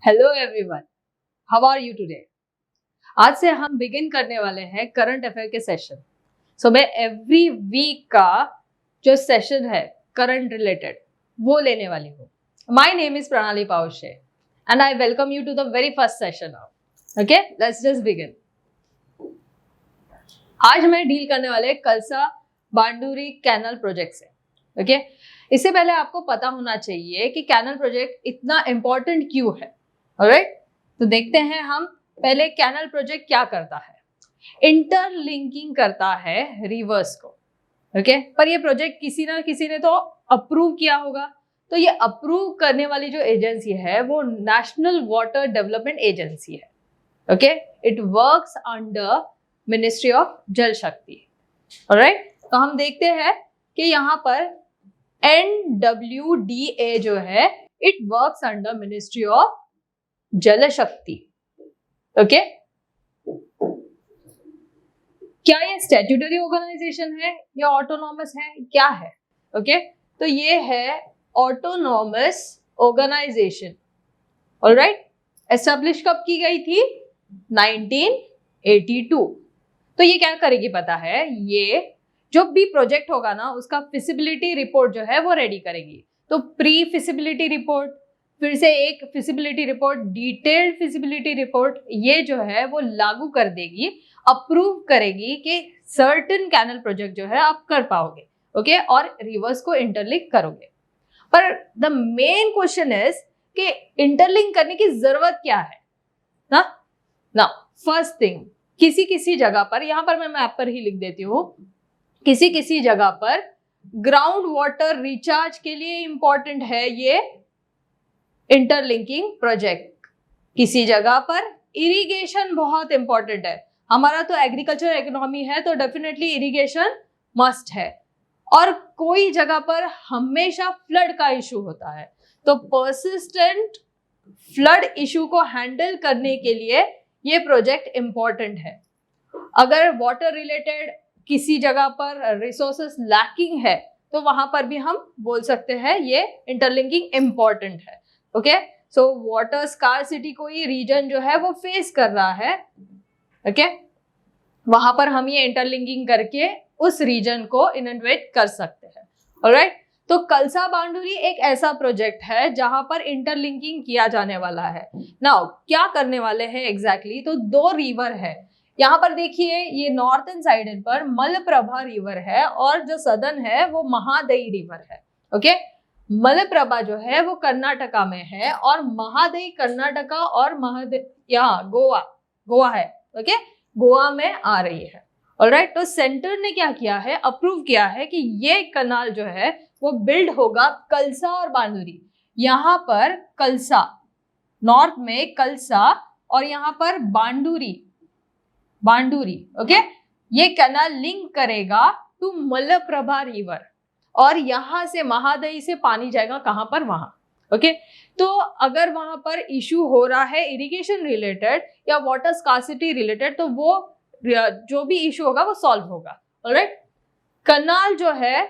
Hello everyone, how are you today. आज से हम बिगिन करने वाले हैं करंट अफेयर के सेशन। मैं एवरी वीक का जो सेशन है करंट रिलेटेड वो लेने वाली हूँ। My name is Pranali Paushe and I welcome you to the very first session of okay, let's just begin. आज मैं डील करने वाले कलसा बांडूरी कैनल प्रोजेक्ट से। ओके, इससे पहले आपको पता होना चाहिए कि कैनल प्रोजेक्ट इतना इंपॉर्टेंट क्यों है। ऑलराइट, तो देखते हैं हम पहले कैनल प्रोजेक्ट क्या करता है। इंटरलिंकिंग करता है रिवर्स को। ओके, पर ये प्रोजेक्ट किसी ना किसी ने तो अप्रूव किया होगा। तो ये अप्रूव करने वाली जो एजेंसी है वो नेशनल वाटर डेवलपमेंट एजेंसी है। Okay, it works under ministry of जल शक्ति। ऑलराइट, तो हम देखते हैं कि यहाँ पर NWDA जो है it works under ministry of जल शक्ति। ओके, क्या ये स्टैट्यूटरी ऑर्गेनाइजेशन है या ऑटोनॉमस है, क्या है? ओके, तो ये है ऑटोनॉमस ऑर्गेनाइजेशन। ऑलराइट, एस्टेब्लिश कब की गई थी? 1982। तो ये क्या करेगी पता है, ये जो भी प्रोजेक्ट होगा ना उसका फिजिबिलिटी रिपोर्ट जो है वो रेडी करेगी। तो प्री फिजिबिलिटी रिपोर्ट, फिर से एक feasibility report, detailed feasibility report, ये जो है वो लागू कर देगी, अप्रूव करेगी कि सर्टेन कैनल प्रोजेक्ट जो है आप कर पाओगे। ओके, और रिवर्स को इंटरलिंक करोगे। पर द मेन क्वेश्चन इज कि इंटरलिंक करने की जरूरत क्या है ना। फर्स्ट थिंग, किसी किसी जगह पर, यहां पर मैं मैप पर ही लिख देती हूँ, किसी किसी जगह पर ग्राउंड वाटर रिचार्ज के लिए इंपॉर्टेंट है ये इंटरलिंकिंग प्रोजेक्ट। किसी जगह पर इरिगेशन बहुत इंपॉर्टेंट है। हमारा तो एग्रीकल्चर इकोनॉमी है तो डेफिनेटली इरिगेशन मस्ट है। और कोई जगह पर हमेशा फ्लड का इशू होता है, तो परसिस्टेंट फ्लड इशू को हैंडल करने के लिए ये प्रोजेक्ट इंपॉर्टेंट है। अगर वाटर रिलेटेड किसी जगह पर रिसोर्सेस लैकिंग है तो वहां पर भी हम बोल सकते हैं ये इंटरलिंकिंग इंपॉर्टेंट है। ओके, सो वाटर स्कार्सिटी कोई रीजन जो है वो फेस कर रहा है, ओके, वहां पर हम ये इंटरलिंकिंग करके उस रीजन को इनोवेट कर सकते हैं। ऑलराइट, तो कलसा बांडूरी एक ऐसा प्रोजेक्ट है जहां पर इंटरलिंकिंग किया जाने वाला है। नाउ क्या करने वाले हैं एग्जैक्टली, तो दो रिवर है यहाँ पर। देखिए, ये नॉर्थन साइड पर मलप्रभा रिवर है और जो सदर्न है वो महादई रिवर है। ओके, मलप्रभा जो है वो कर्नाटका में है और महादई कर्नाटका और यहाँ गोवा है। ओके, गोवा में आ रही है। ऑलराइट, तो सेंटर ने क्या किया है, अप्रूव किया है कि ये कनाल जो है वो बिल्ड होगा कलसा और बांडूरी। यहाँ पर कलसा, नॉर्थ में कलसा, और यहाँ पर बांडूरी। ओके, ये कैनाल लिंक करेगा टू मलप्रभा रिवर और यहां से महादई से पानी जाएगा कहां पर, वहां। ओके, तो अगर वहां पर इशू हो रहा है इरिगेशन रिलेटेड या वाटर स्कार्सिटी रिलेटेड तो वो जो भी इशू होगा वो सॉल्व होगा। ऑलराइट, कनाल जो है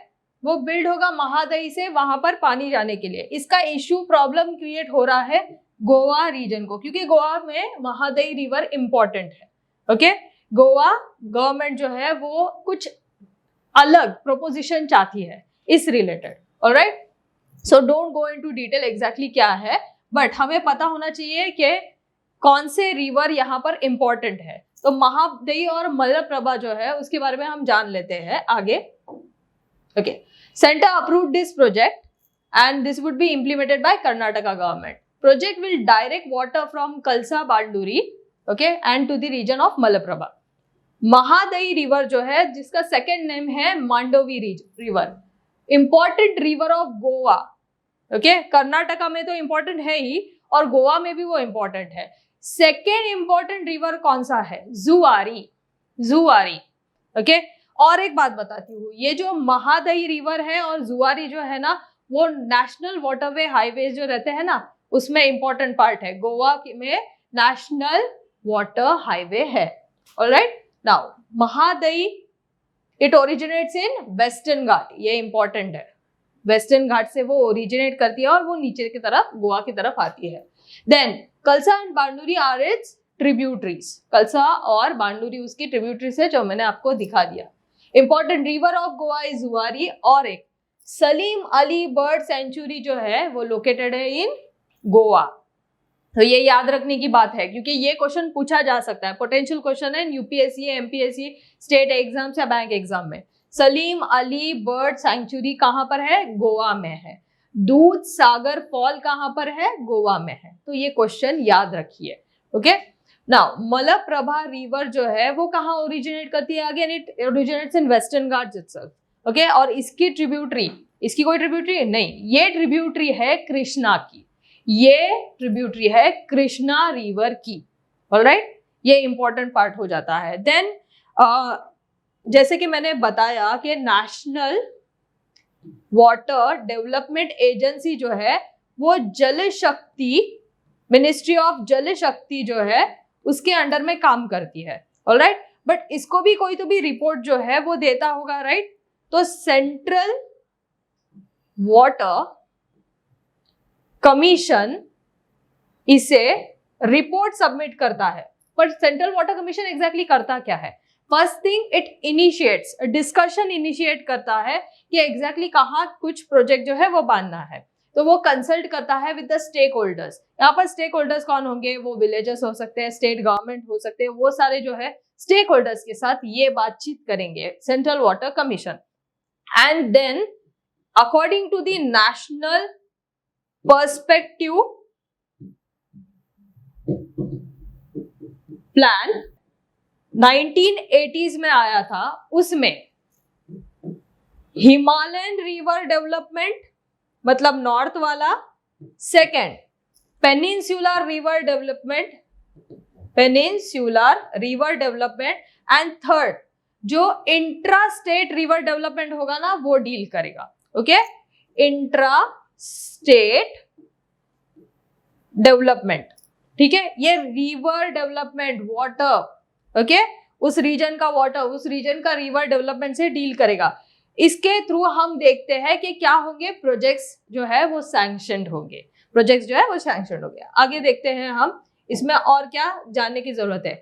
वो बिल्ड होगा महादई से वहां पर पानी जाने के लिए। इसका इशू प्रॉब्लम क्रिएट हो रहा है गोवा रीजन को, क्योंकि गोवा में महादई रिवर इंपॉर्टेंट है। ओके, गोवा गवर्नमेंट जो है वो कुछ अलग प्रोपोजिशन चाहती है इस related. Alright, so don't go into detail exactly क्या है, बट हमें पता होना चाहिए कि कौन से रिवर यहाँ पर इंपॉर्टेंट है। तो महादई और मलप्रभा जो है उसके बारे में हम जान लेते हैं आगे। Okay, centre approved this project and this would be implemented by Karnataka government. Project will direct water from Kalsa Banduri, okay, and to the region of Malaprabha. Mahadayi river जो है जिसका सेकेंड नेम है Mandovi river, important river of Goa. Okay, Karnataka में तो important है ही और गोवा में भी वो इंपॉर्टेंट है। सेकेंड इंपॉर्टेंट रिवर कौन सा है? जुआरी। ओके, और एक बात बताती हूँ, ये जो महादई रिवर है और जुआरी जो है ना वो नेशनल वाटरवे हाईवे जो रहते हैं ना उसमें इंपॉर्टेंट पार्ट है। गोवा में नेशनल वाटर हाईवे है। Alright, now Mahadayi it originates in western घाट, ये इंपॉर्टेंट है। वेस्टर्न घाट से वो ओरिजिनेट करती है और वो नीचे की तरफ गोवा की तरफ आती है। देन कलसा एंड बांडुरी आर इट्स ट्रिब्यूटरीज, कलसा और बांडुरी उसकी ट्रिब्यूटरीज है जो मैंने आपको दिखा दिया। Important river of Goa is जुआरी, और एक सलीम अली बर्ड सेंचुरी जो है वो लोकेटेड है इन गोवा। तो ये याद रखने की बात है क्योंकि ये क्वेश्चन पूछा जा सकता है, पोटेंशियल क्वेश्चन है यूपीएससी, एमपीएससी, स्टेट एग्जाम्स या बैंक एग्जाम में। सलीम अली बर्ड सेंचुरी कहाँ पर है? गोवा में है। दूध सागर फॉल कहाँ पर है? गोवा में है। तो ये क्वेश्चन याद रखिए। ओके, नाउ मलप्रभा रिवर जो है वो कहाँ ओरिजिनेट करती है? Again it originates in western Ghats itself. Okay, और इसकी ट्रिब्यूटरी, इसकी कोई ट्रिब्यूटरी नहीं, ये ट्रिब्यूटरी है कृष्णा की, ये ट्रिब्यूटरी है कृष्णा रिवर की। ऑलराइट, ये इंपॉर्टेंट पार्ट हो जाता है। देन जैसे कि मैंने बताया कि नेशनल वाटर डेवलपमेंट एजेंसी जो है वो जल शक्ति, मिनिस्ट्री ऑफ जल शक्ति जो है उसके अंडर में काम करती है। ऑलराइट, बट इसको भी कोई तो भी रिपोर्ट जो है वो देता होगा, राइट? तो सेंट्रल वाटर कमीशन इसे रिपोर्ट सबमिट करता है। पर सेंट्रल वाटर कमीशन एग्जैक्टली करता क्या है? First thing it initiates discussion, initiate करता है कि एग्जैक्टली कहाँ कुछ प्रोजेक्ट जो है वो बांधना है। तो वो कंसल्ट करता है विद द स्टेक होल्डर्स। यहाँ पर स्टेक होल्डर्स कौन होंगे? वो विलेजर्स हो सकते हैं, स्टेट गवर्नमेंट हो सकते हैं, वो सारे जो है स्टेक होल्डर्स के साथ ये बातचीत करेंगे central water commission. And then according to the national perspective plan 1980s में आया था, उसमें हिमालयन रिवर डेवलपमेंट मतलब नॉर्थ वाला, second peninsular river development, peninsular river development, and third जो इंट्रा स्टेट रिवर डेवलपमेंट होगा ना वो डील करेगा। ओके, इंट्रा स्टेट डेवलपमेंट, ठीक है, ये रिवर डेवलपमेंट वाटर, ओके, उस रीजन का वाटर, उस रीजन का रिवर डेवलपमेंट से डील करेगा। इसके थ्रू हम देखते हैं कि क्या होंगे, प्रोजेक्ट्स जो है वो सैंक्शनड होंगे, प्रोजेक्ट्स जो है वो सैंक्शनड हो गया। आगे देखते हैं हम इसमें और क्या जानने की जरूरत है।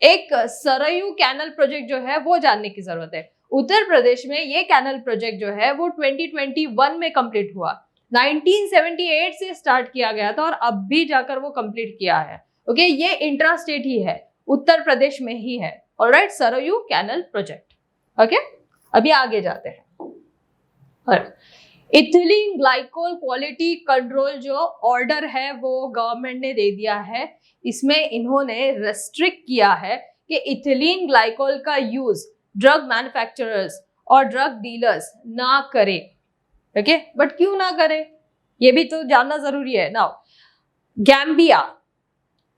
एक सरयू कैनल प्रोजेक्ट जो है वो जानने की जरूरत है। उत्तर प्रदेश में ये कैनल प्रोजेक्ट जो है वो 2021 में कंप्लीट हुआ। 1978 से स्टार्ट किया गया था और अब भी जाकर वो कंप्लीट किया है। ओके, ये इंट्रा स्टेट ही है, उत्तर प्रदेश में ही है। Alright, Sarayu canal project. Okay, अभी आगे जाते हैं। इथिलीन ग्लाइकोल क्वालिटी कंट्रोल जो ऑर्डर है वो गवर्नमेंट ने दे दिया है। इसमें इन्होंने रेस्ट्रिक्ट किया है कि इथिलीन ग्लाइकोल का यूज ड्रग मैन्युफैक्चरर्स और ड्रग डीलर्स ना करें। ओके, बट क्यों ना करें ये भी तो जानना जरूरी है। नाउ गैम्बिया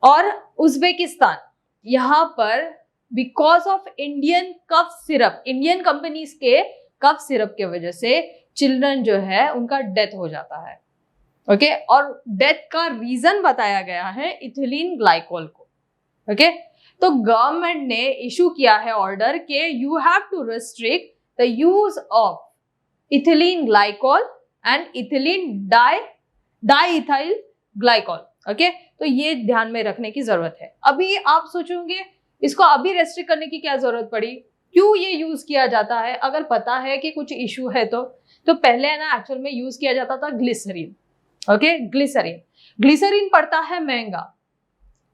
और उज्बेकिस्तान, यहाँ पर because of Indian cough syrup, Indian companies के कफ सिरप के वजह से चिल्ड्रन जो है उनका डेथ हो जाता है। ओके, और डेथ का रीजन बताया गया है इथिलीन ग्लाइकोल को। ओके, तो गवर्नमेंट ने इशू किया है ऑर्डर के you have to restrict the use of ethylene glycol and ethylene diethyl glycol. Okay, तो ये ध्यान में रखने की जरूरत है। अभी आप सोचोगे इसको अभी रेस्ट्रिक्ट करने की क्या जरूरत पड़ी, क्यों ये यूज किया जाता है? अगर पता है कि कुछ इशू है तो पहले है ना एक्चुअल में यूज किया जाता था ग्लिसरीन। ओके, ग्लिसरीन पड़ता है महंगा,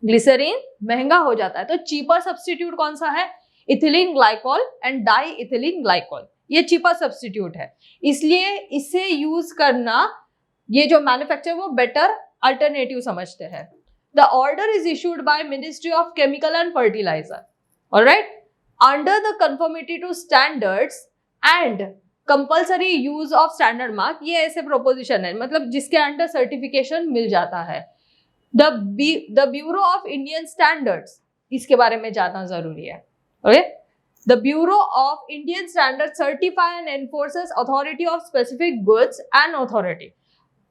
ग्लिसरीन महंगा हो जाता है, तो चीपर सब्स्टिट्यूट कौन सा है? Ethylene glycol and diethylene glycol, ये चीपर सब्स्टिट्यूट है, इसलिए इसे यूज करना ये जो मैन्युफैक्चरर वो बेटर अल्टरनेटिव समझते हैं। The order is issued by Ministry of Chemical and Fertilizer, all right, under the conformity to standards and compulsory use of standard mark। ये ऐसे proposition है, मतलब जिसके अंडर सर्टिफिकेशन मिल जाता है। The Bureau of Indian Standards, इसके बारे में जानना जरूरी है। Okay, The Bureau of Indian Standards certify and enforces authority of specific goods and authority।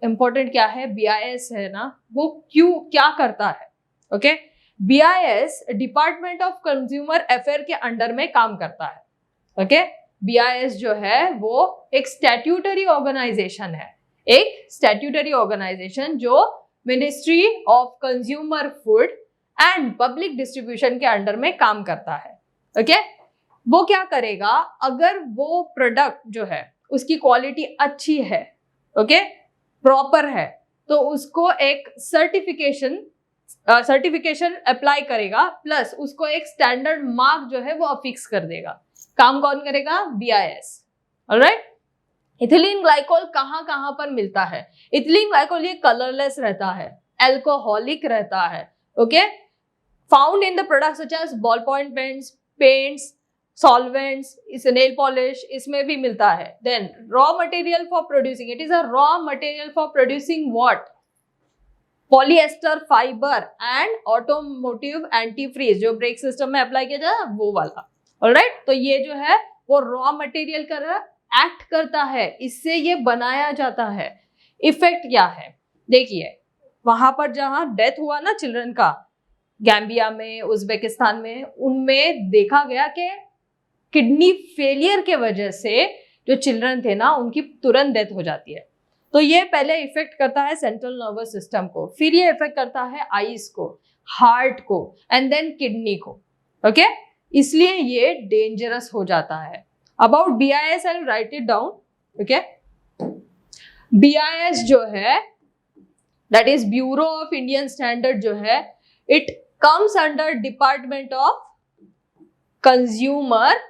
Important क्या है, BIS है ना, वो क्या करता है? Okay, BIS department of consumer affair के अंडर में काम करता है। ओके, BIS जो है वो एक स्टैट्यूटरी ऑर्गेनाइजेशन है, एक स्टैट्यूटरी ऑर्गेनाइजेशन जो ministry of consumer food and public distribution के अंडर में काम करता है। ओके, वो क्या करेगा, अगर वो प्रोडक्ट जो है उसकी क्वालिटी अच्छी है, ओके, प्रॉपर है, तो उसको एक सर्टिफिकेशन अप्लाई करेगा, प्लस उसको एक स्टैंडर्ड मार्क जो है वो अफिक्स कर देगा। काम कौन करेगा? BIS। ऑलराइट, इथिलीन ग्लाइकोल कहाँ कहाँ पर मिलता है? इथिलीन ग्लाइकोल ये कलरलेस रहता है, एल्कोहलिक रहता है, okay, found in the products such as ball point pens, paints, solvents, इस नेल पॉलिश, इसमें भी मिलता है। Then raw material for producing, it is a raw material for producing what? Polyester fibre and automotive antifreeze, जो brake system में apply किया जाए वो वाला। ऑलराइट, तो ये जो है वो रॉ मटेरियल का एक्ट करता है, इससे ये बनाया जाता है। इफेक्ट क्या है? देखिए, वहां पर जहां डेथ हुआ ना चिल्ड्रन का, गैम्बिया में, उज्बेकिस्तान में, उनमें देखा गया कि किडनी फेलियर के वजह से जो चिल्ड्रन थे ना उनकी तुरंत डेथ हो जाती है। तो ये पहले इफेक्ट करता है सेंट्रल नर्वस सिस्टम को, फिर ये इफेक्ट करता है आईज को, हार्ट को, एंड देन किडनी को। ओके, इसलिए ये डेंजरस हो जाता है। About BIS, I will write it down. Okay, BIS जो है, that is bureau of Indian standard जो है, it comes under department of consumer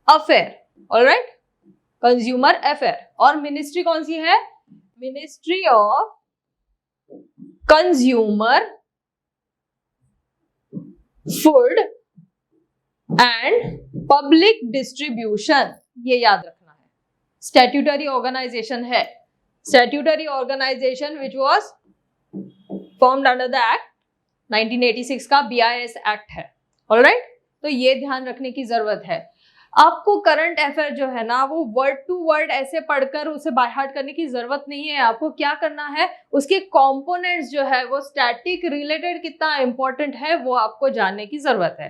affair. Alright, consumer affair. और मिनिस्ट्री कौन सी है? Ministry of consumer food and public distribution, ये याद रखना है। स्टैट्यूटरी ऑर्गेनाइजेशन है, statutory organization which was formed under the act 1986 का BIS एक्ट है। ऑलराइट, तो ये ध्यान रखने की जरूरत है। आपको करंट अफेयर जो है ना वो वर्ड टू वर्ड ऐसे पढ़कर उसे बाय हार्ट करने की जरूरत नहीं है। आपको क्या करना है, उसके कंपोनेंट्स जो है वो स्टैटिक रिलेटेड कितना इंपॉर्टेंट है वो आपको जानने की जरूरत है।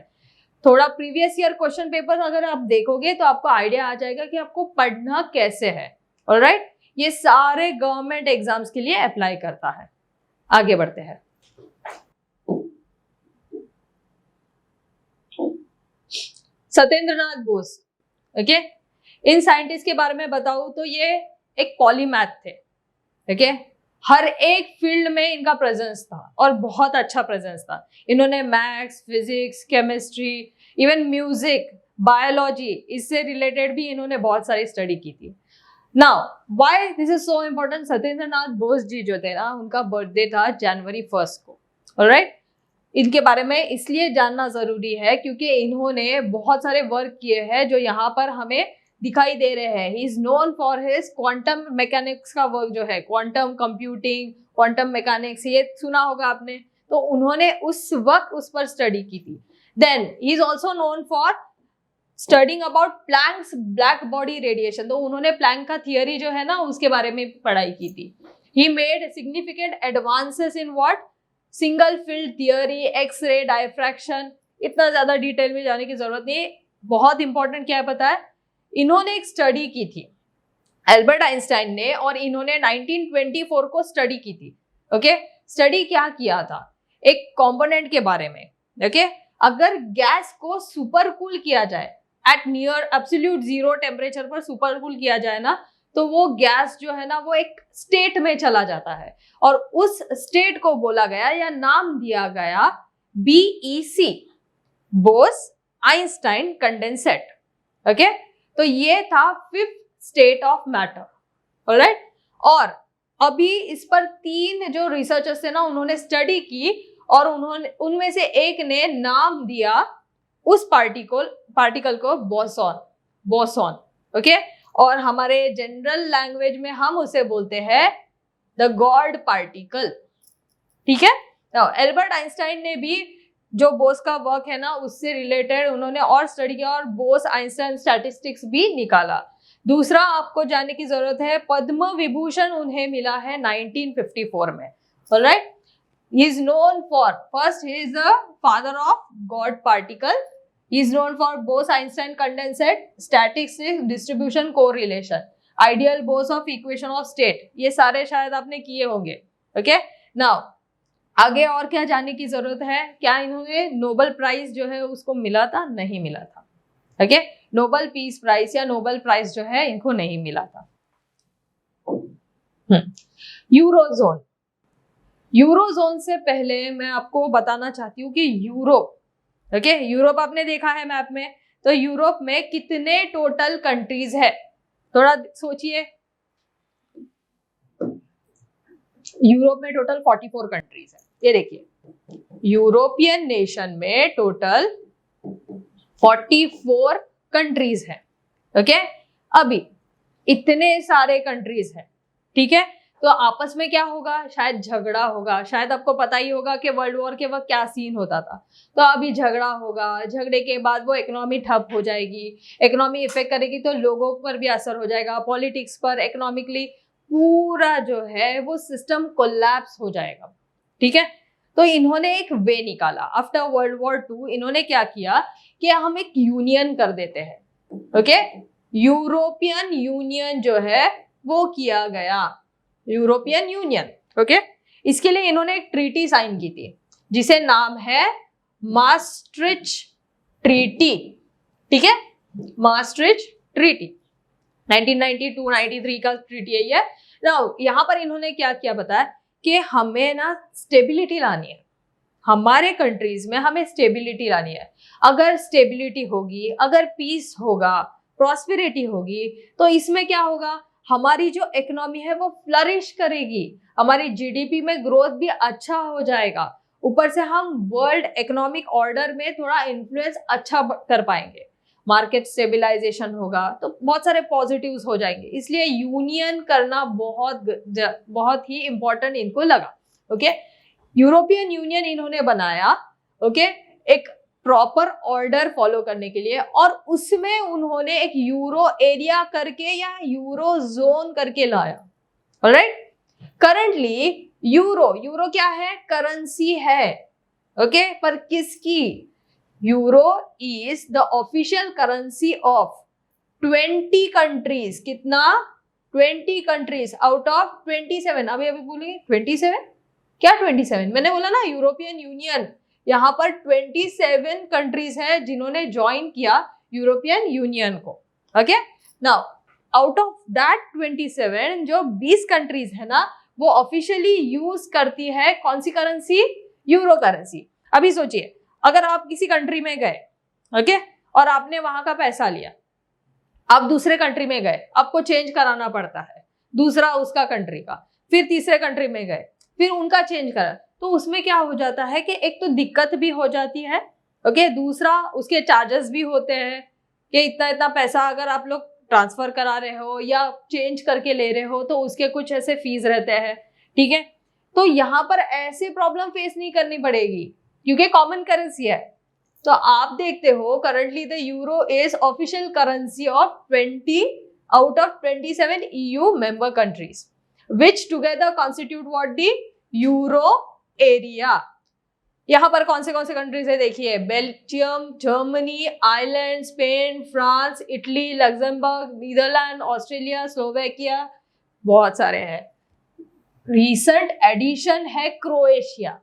थोड़ा प्रीवियस ईयर क्वेश्चन पेपर अगर आप देखोगे तो आपको आइडिया आ जाएगा कि आपको पढ़ना कैसे है। ऑलराइट, ये सारे गवर्नमेंट एग्जाम्स के लिए अप्लाई करता है। आगे बढ़ते हैं। सत्येंद्रनाथ बोस, ओके, इन साइंटिस्ट के बारे में बताऊं तो ये एक पॉलीमैथ थे। ओके, हर एक फील्ड में इनका प्रेजेंस था और बहुत अच्छा प्रेजेंस था। इन्होंने maths, physics, chemistry, even music, biology, इससे रिलेटेड भी इन्होंने बहुत सारी स्टडी की थी। Now why this is so important? Satyendranath Bose ji जो थे ना, उनका बर्थडे था January 1 को। ऑलराइट, इनके बारे में इसलिए जानना जरूरी है क्योंकि इन्होंने बहुत सारे वर्क किए हैं जो यहाँ पर हमें दिखाई दे रहे हैं। He is known for his quantum mechanics का वर्क जो है, क्वांटम कंप्यूटिंग, क्वांटम मैकेनिक्स, ये सुना होगा आपने। तो उन्होंने उस वक्त उस पर स्टडी की थी। Then he is also known for studying about Planck's black body radiation. तो उन्होंने प्लैंक का थियरी जो है ना उसके बारे में पढ़ाई की थी। He made significant advances in what? Single field theory, x-ray, diffraction. इतना ज्यादा डिटेल में जाने की जरूरत नहीं। बहुत इंपॉर्टेंट क्या है पता है? इन्होंने एक स्टडी की थी एल्बर्ट आइंस्टाइन ने, और इन्होंने 1924 को स्टडी की थी। ओके, स्टडी क्या किया था? एक कंपोनेंट के बारे में। ओके, अगर गैस को सुपर कूल किया जाए, at near absolute zero temperature पर सुपर कूल किया जाए ना, तो वो गैस जो है ना वो एक स्टेट में चला जाता है, और उस स्टेट को बोला गया या नाम दिया गया BEC, Bose Einstein condensate. Okay, तो ये था 5th state of matter. Alright, और अभी इस पर 3 जो रिसर्चर्स थे ना उन्होंने स्टडी की, और उन्होंने उनमें से एक ने नाम दिया उस पार्टिकल को बोसॉन। ओके, और हमारे जनरल लैंग्वेज में हम उसे बोलते हैं द गॉड पार्टिकल। ठीक है, एल्बर्ट आइंस्टाइन ने भी जो बोस का वर्क है ना उससे रिलेटेड उन्होंने और स्टडी किया, और बोस आइंस्टाइन स्टैटिस्टिक्स भी निकाला। दूसरा आपको जानने की जरूरत है, पद्म विभूषण उन्हें मिला है 1954 में। Alright, he is known for, first he is the father of God particle, he is known for Bose Einstein condensate, statics, distribution, correlation, ideal Bose of equation of state. ये सारे शायद आपने किए होंगे। ओके, नाउ आगे और क्या जानने की जरूरत है, क्या इन्होंने नोबेल प्राइज जो है उसको मिला था? नहीं मिला था। ओके, नोबेल पीस प्राइज या नोबेल प्राइज जो है इनको नहीं मिला था। यूरोजोन, यूरोजोन से पहले मैं आपको बताना चाहती हूँ कि यूरोप, ओके, यूरोप आपने देखा है मैप में, तो यूरोप में कितने टोटल कंट्रीज है? थोड़ा सोचिए, यूरोप में टोटल 44 कंट्रीज है। ये देखिए, यूरोपियन नेशन में टोटल 44 कंट्रीज है। ओके, अभी इतने सारे कंट्रीज हैं, ठीक है, तो आपस में क्या होगा? शायद झगड़ा होगा। शायद आपको पता ही होगा कि वर्ल्ड वॉर के वक्त क्या सीन होता था। तो अभी झगड़ा होगा, झगड़े के बाद वो इकोनॉमी ठप हो जाएगी, इकोनॉमी इफेक्ट करेगी तो लोगों पर भी असर हो जाएगा, पॉलिटिक्स पर, इकोनॉमिकली पूरा जो है वो सिस्टम कोलैप्स हो जाएगा। ठीक है, तो इन्होंने एक वे निकाला आफ्टर वर्ल्ड वॉर 2। इन्होंने क्या किया कि हम एक यूनियन कर देते हैं। ओके, यूरोपियन यूनियन जो है वो किया गया, यूरोपियन यूनियन। ओके, इसके लिए इन्होंने एक ट्रीटी साइन की थी जिसे नाम है maastricht ट्रीटी। ठीक है, maastricht ट्रीटी 1992-93 का ट्रीटी है ये। नाउ यहाँ पर इन्होंने क्या किया बताया कि हमें ना स्टेबिलिटी लानी है, हमारे कंट्रीज में हमें स्टेबिलिटी लानी है। अगर स्टेबिलिटी होगी, अगर पीस होगा, प्रॉस्पेरिटी होगी, तो इसमें क्या होगा? हमारी जो इकोनॉमी है वो फ्लरिश करेगी, हमारी जीडीपी में ग्रोथ भी अच्छा हो जाएगा, ऊपर से हम वर्ल्ड इकोनॉमिक ऑर्डर में थोड़ा इन्फ्लुएंस अच्छा कर पाएंगे, मार्केट स्टेबिलाईजेशन होगा, तो बहुत सारे पॉजिटिव्स हो जाएंगे। इसलिए यूनियन करना बहुत ही इंपॉर्टेंट इनको लगा। ओके, यूरोपियन यूनियन इन्होंने बनाया, ओके, एक प्रॉपर ऑर्डर फॉलो करने के लिए, और उसमें उन्होंने एक यूरो एरिया करके या यूरो जोन करके लाया। ऑलराइट, करंटली यूरो क्या है? करेंसी है। ओके, पर किसकी? Euro is the official currency of 20 countries. कितना? 20 कंट्रीज आउट ऑफ 27। अभी बोलेंगे 27 क्या? 27 मैंने बोला ना, यूरोपियन यूनियन, यहाँ पर 27 कंट्रीज है जिन्होंने ज्वाइन किया यूरोपियन यूनियन को। Okay, now out of that 27 जो 20 कंट्रीज है ना, वो ऑफिशियली यूज करती है कौन सी करेंसी? Euro currency. अभी सोचिए, अगर आप किसी कंट्री में गए, ओके, और आपने वहां का पैसा लिया, आप दूसरे कंट्री में गए, आपको चेंज कराना पड़ता है, दूसरा उसका कंट्री का, फिर तीसरे कंट्री में गए, फिर उनका चेंज करा, तो उसमें क्या हो जाता है कि एक तो दिक्कत भी हो जाती है, ओके, दूसरा उसके चार्जेस भी होते हैं कि इतना इतना पैसा अगर आप लोग ट्रांसफर करा रहे हो या चेंज करके ले रहे हो तो उसके कुछ ऐसे फीस रहते हैं। ठीक है, तो यहाँ पर ऐसे प्रॉब्लम फेस नहीं करनी पड़ेगी क्योंकि कॉमन करेंसी है। तो आप देखते हो currently the euro is official currency of 20 out of 27 EU member countries which together constitute what the euro area. यहाँ पर कौन से कंट्रीज है देखिए, Belgium, Germany, Ireland, Spain, France, Italy, Luxembourg, Netherlands, Australia, Slovakia, बहुत सारे हैं। रिसेंट एडिशन है क्रोएशिया,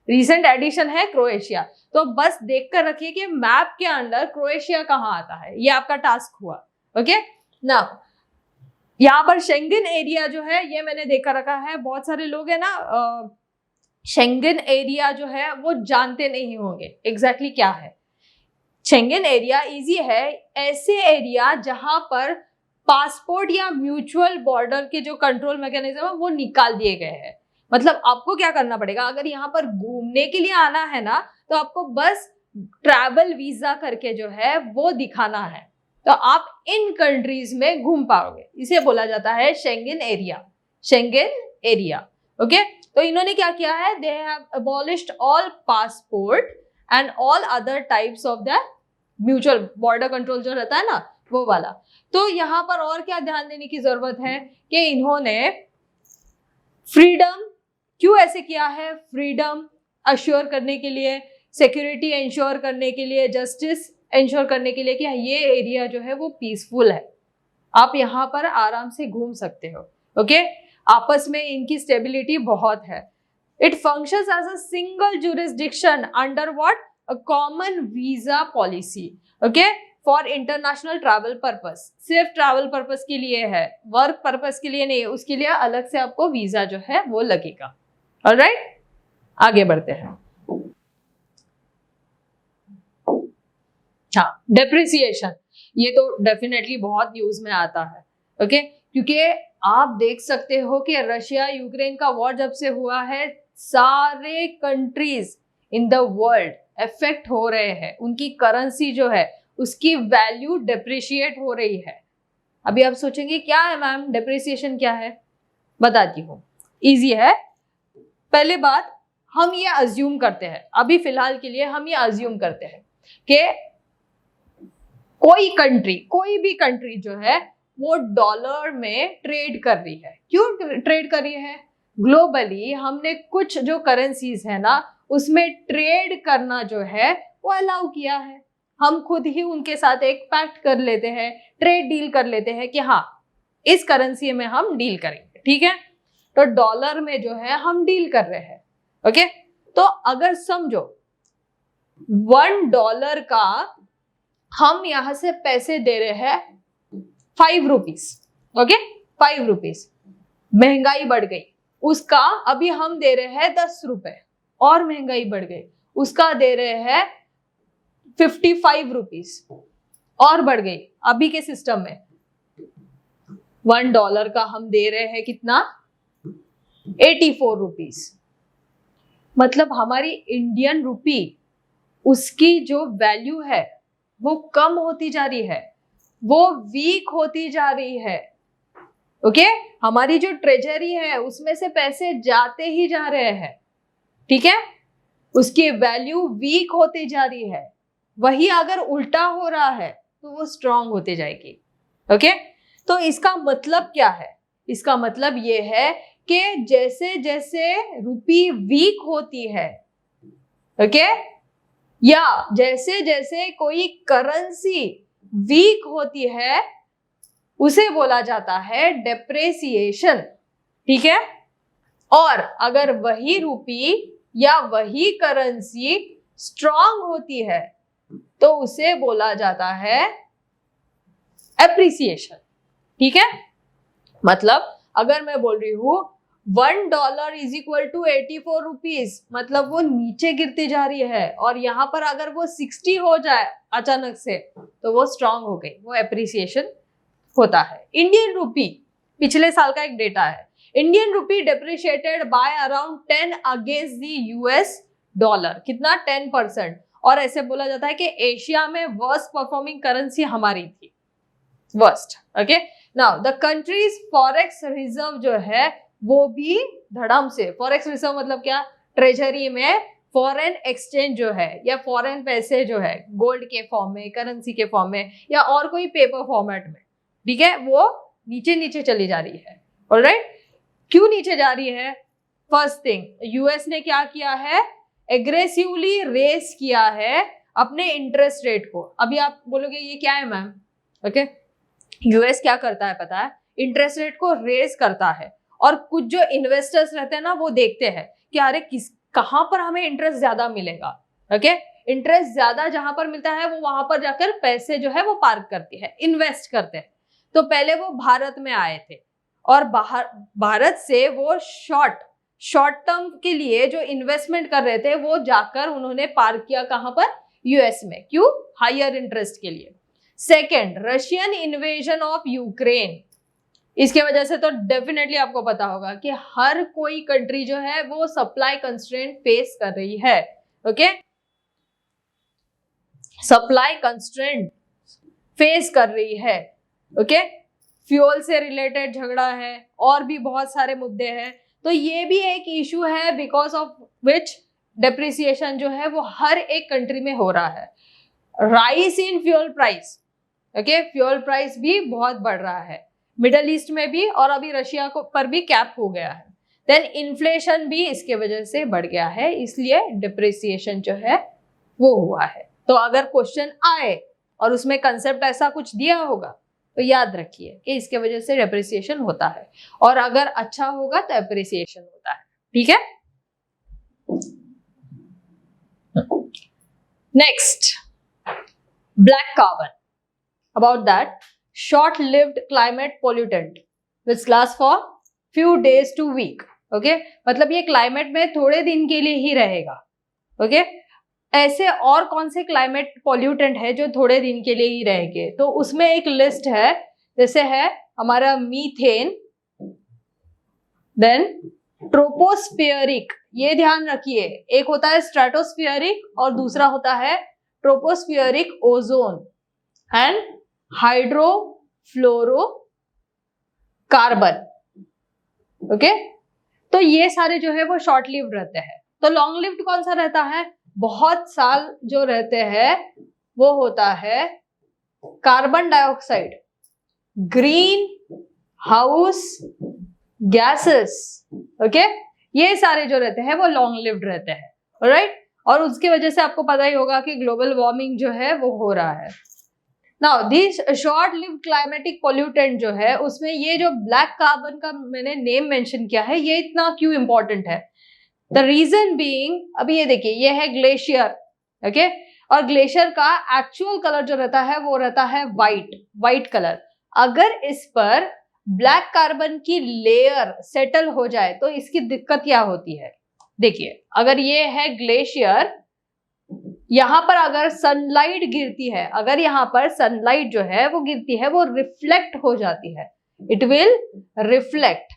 रिसेंट एडिशन है क्रोएशिया। तो बस देखकर रखिए कि मैप के अंदर क्रोएशिया कहाँ आता है, ये आपका टास्क हुआ। ओके, ना यहाँ पर शेंगन एरिया जो है ये मैंने देखकर रखा है, बहुत सारे लोग है ना शेंगन एरिया जो है वो जानते नहीं होंगे एग्जैक्टली क्या है। शेंगन एरिया इजी है, ऐसे एरिया जहां पर पासपोर्ट या म्यूचुअल बॉर्डर के जो कंट्रोल मैकेनिज्म है वो निकाल दिए गए हैं। मतलब आपको क्या करना पड़ेगा, अगर यहाँ पर घूमने के लिए आना है ना तो आपको बस ट्रैवल वीजा करके जो है वो दिखाना है, तो आप इन कंट्रीज में घूम पाओगे। इसे बोला जाता है Schengen area, Schengen area. Okay, तो इन्होंने क्या किया है, they have abolished all passport and all other types of the mutual border control जो रहता है ना वो वाला। तो यहाँ पर और क्या ध्यान देने की जरूरत है कि इन्होंने फ्रीडम क्यों ऐसे किया है, फ्रीडम अश्योर करने के लिए, सिक्योरिटी इंश्योर करने के लिए, जस्टिस इंश्योर करने के लिए कि ये एरिया जो है वो पीसफुल है, आप यहाँ पर आराम से घूम सकते हो। ओके, आपस में इनकी स्टेबिलिटी बहुत है। It functions as a single jurisdiction under what? A common visa policy. Okay? For international travel purpose. सिर्फ ट्रैवल पर्पस के लिए है, वर्क पर्पस के लिए नहीं, उसके लिए अलग से आपको वीजा जो है वो लगेगा. ऑलराइट, आगे बढ़ते हैं. हाँ, डेप्रिसिएशन, ये तो डेफिनेटली बहुत न्यूज में आता है. ओके, क्योंकि आप देख सकते हो कि रशिया यूक्रेन का वॉर जब से हुआ है, सारे countries in the world effect हो रहे हैं. उनकी करेंसी जो है उसकी वैल्यू डेप्रिशिएट हो रही है. अभी आप सोचेंगे क्या है मैम, डेप्रिसिएशन क्या है? बताती हूँ, इजी है. पहले बात, हम ये अज्यूम करते हैं, अभी फिलहाल के लिए हम ये अज्यूम करते हैं कि कोई भी कंट्री जो है वो डॉलर में ट्रेड कर रही है. क्यों ट्रेड कर रही है? ग्लोबली हमने कुछ जो करेंसीज है ना, उसमें ट्रेड करना जो है वो अलाउ किया है. हम खुद ही उनके साथ एक पैक्ट कर लेते हैं, ट्रेड डील कर लेते हैं कि हाँ, इस करेंसी में हम डील करेंगे. ठीक है, तो डॉलर में जो है हम डील कर रहे हैं. ओके, तो अगर समझो $1 का हम यहां से पैसे दे रहे हैं 5 रुपीज. Okay, 5 rupees. महंगाई बढ़ गई, उसका अभी हम दे रहे हैं 10 रुपए, और महंगाई बढ़ गई, उसका दे रहे हैं 55 रुपीज, और बढ़ गई. अभी के सिस्टम में $1 का हम दे रहे हैं कितना? 84 रुपीज. मतलब हमारी इंडियन रुपी, उसकी जो वैल्यू है वो कम होती जा रही है, वो वीक होती जा रही है. ओके, हमारी जो ट्रेजरी है उसमें से पैसे जाते ही जा रहे हैं. ठीक है, उसकी वैल्यू वीक होती जा रही है. वही अगर उल्टा हो रहा है तो वो स्ट्रांग होती जाएगी. ओके, तो इसका मतलब क्या है? इसका मतलब ये है कि जैसे जैसे रुपी वीक होती है, ओके, या जैसे जैसे कोई करेंसी वीक होती है, उसे बोला जाता है डेप्रिसिएशन. ठीक है, और अगर वही रुपी या वही करेंसी स्ट्रांग होती है तो उसे बोला जाता है एप्रिसिएशन. ठीक है, मतलब अगर मैं बोल रही हूं $1 इज इक्वल टू 84 रुपीज, मतलब वो नीचे गिरती जा रही है, और यहां पर अगर वो 60 हो जाए अचानक से तो वो स्ट्रांग हो गई, वो एप्रिसिएशन होता है. इंडियन रुपी, पिछले साल का एक डेटा है, Indian rupee depreciated by around 10 against the US dollar. कितना? 10%. और ऐसे बोला जाता है कि एशिया में वर्स्ट परफॉर्मिंग करेंसी हमारी थी, worst. Okay, now the countries forex reserve जो है वो भी धड़ाम से, फॉरेक्स रिजर्व मतलब क्या? ट्रेजरी में फॉरेन एक्सचेंज जो है या फॉरेन पैसे जो है, गोल्ड के फॉर्म में, करेंसी के फॉर्म में, या और कोई पेपर फॉर्मेट में, ठीक है, वो नीचे नीचे चली जा रही है. ऑलराइट, क्यों नीचे जा रही है? फर्स्ट थिंग, यूएस ने क्या किया है? एग्रेसिवली रेस किया है अपने इंटरेस्ट रेट को. अभी आप बोलोगे ये क्या है मैम? ओके, यूएस क्या करता है पता है? इंटरेस्ट रेट को रेस करता है, और कुछ जो इन्वेस्टर्स रहते हैं ना, वो देखते हैं कि अरे कहां पर हमें इंटरेस्ट ज्यादा मिलेगा. ओके, इंटरेस्ट ज्यादा जहां पर मिलता है वो वहां पर जाकर पैसे जो है वो पार्क करती है, इन्वेस्ट करते हैं. तो पहले वो भारत में आए थे, और भारत से वो शॉर्ट टर्म के लिए जो इन्वेस्टमेंट कर रहे थे वो जाकर उन्होंने पार्क किया कहां पर? यूएस में. क्यों? हायर इंटरेस्ट के लिए. Second, Russian invasion of Ukraine. इसके वजह से तो डेफिनेटली आपको पता होगा कि हर कोई कंट्री जो है वो सप्लाई कंस्ट्रेंट फेस कर रही है. ओके, सप्लाई कंस्ट्रेंट फेस कर रही है. ओके, फ्यूल से रिलेटेड झगड़ा है, और भी बहुत सारे मुद्दे हैं. तो ये भी एक इशू है बिकॉज ऑफ विच डेप्रिसिएशन जो है वो हर एक कंट्री में हो रहा है. Rice in fuel price. Okay, fuel price भी बहुत बढ़ रहा है मिडल ईस्ट में भी, और अभी रशिया को पर भी कैप हो गया है. देन इन्फ्लेशन भी इसके वजह से बढ़ गया है, इसलिए डिप्रिसिएशन जो है वो हुआ है. तो अगर क्वेश्चन आए और उसमें कंसेप्ट ऐसा कुछ दिया होगा तो याद रखिए कि इसके वजह से डिप्रिसिएशन होता है, और अगर अच्छा होगा तो एप्रिसिएशन होता है. ठीक है, Next, black carbon. About that, short-lived climate pollutant which lasts for few days to week. Okay, मतलब ये क्लाइमेट में थोड़े दिन के लिए ही रहेगा. Okay, ऐसे और कौन से क्लाइमेट पॉल्यूटेंट है जो थोड़े दिन के लिए ही रहेंगे? तो उसमें एक लिस्ट है, जैसे है हमारा मीथेन, देन ट्रोपोस्फियरिक, ये ध्यान रखिए, एक होता है स्ट्रेटोस्फियरिक और दूसरा होता है ट्रोपोस्फियरिक ओजोन, एंड हाइड्रोफ्लोरोकार्बन. ओके, तो ये सारे जो है वो शॉर्ट लिव्ड रहते हैं. तो लॉन्ग लिव्ड कौन सा रहता है? बहुत साल जो रहते हैं वो होता है carbon dioxide, green house gases. Okay, ये सारे जो रहते हैं वो लॉन्ग लिव्ड रहते हैं. ऑलराइट, और उसकी वजह से आपको पता ही होगा कि ग्लोबल वार्मिंग जो है वो हो रहा है. Now this short lived climatic pollutant जो है, उसमें ये जो ब्लैक कार्बन का मैंने नेम मेंशन किया है, ये इतना क्यों इंपॉर्टेंट है? द रीजन बीइंग, अभी ये देखिए, ये है ग्लेशियर. ओके, और ग्लेशियर का एक्चुअल कलर जो रहता है वो रहता है व्हाइट कलर. अगर इस पर ब्लैक कार्बन की लेयर सेटल हो जाए तो इसकी दिक्कत क्या होती है? देखिए, अगर ये है ग्लेशियर, यहां पर अगर सनलाइट गिरती है, अगर यहाँ पर सनलाइट जो है वो गिरती है, वो रिफ्लेक्ट हो जाती है. It will reflect.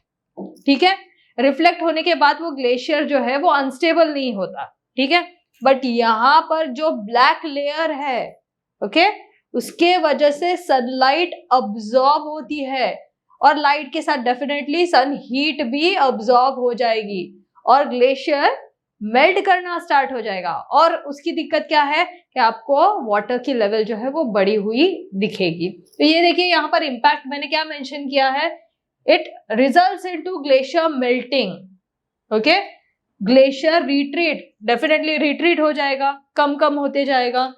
ठीक है, रिफ्लेक्ट होने के बाद वो ग्लेशियर जो है वो अनस्टेबल नहीं होता. ठीक है, बट यहाँ पर जो ब्लैक लेयर है, ओके, उसके वजह से सनलाइट अब्सॉर्ब होती है, और लाइट के साथ डेफिनेटली सन हीट भी अब्सॉर्ब हो जाएगी और ग्लेशियर मेल्ट करना स्टार्ट हो जाएगा. और उसकी दिक्कत क्या है कि आपको वाटर की लेवल जो है वो बढ़ी हुई दिखेगी. तो ये देखिए, यहाँ पर इंपैक्ट मैंने क्या मेंशन किया है, it results into glacier melting. Okay, glacier retreat, definitely retreat हो जाएगा, कम होते जाएगा.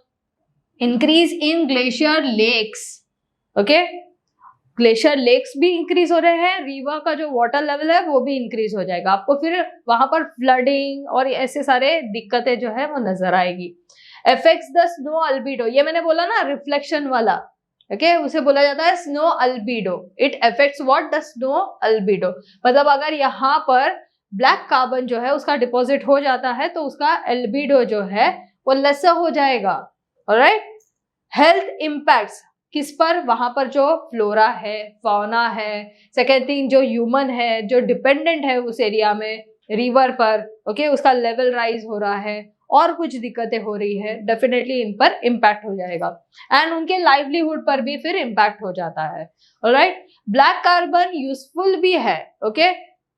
Increase in glacier lakes. Okay, glacier lakes भी इंक्रीज हो रहे हैं, रिवर का जो वाटर लेवल है वो भी इंक्रीज हो जाएगा. आपको फिर वहां पर फ्लडिंग और ऐसे सारे दिक्कतें जो है वो नजर आएगी. अफेक्ट्स द स्नो अल्बिडो, ये मैंने बोला ना रिफ्लेक्शन वाला. ओके, उसे बोला जाता है snow albedo. It affects what? The snow albedo. मतलब अगर यहाँ पर ब्लैक कार्बन जो है उसका डिपॉजिट हो जाता है तो उसका अल्बिडो जो है वो लेसर हो जाएगा. ऑलराइट, हेल्थ इंपैक्ट्स किस पर? वहां पर जो फ्लोरा है, फौना है, सेकेंड थिंग जो ह्यूमन है, जो डिपेंडेंट है उस एरिया में रिवर पर, ओके, उसका लेवल राइज हो रहा है और कुछ दिक्कतें हो रही है, डेफिनेटली इन पर इम्पैक्ट हो जाएगा. एंड उनके लाइवलीहुड पर भी फिर इम्पैक्ट हो जाता है. ऑलराइट, ब्लैक कार्बन यूजफुल भी है. ओके,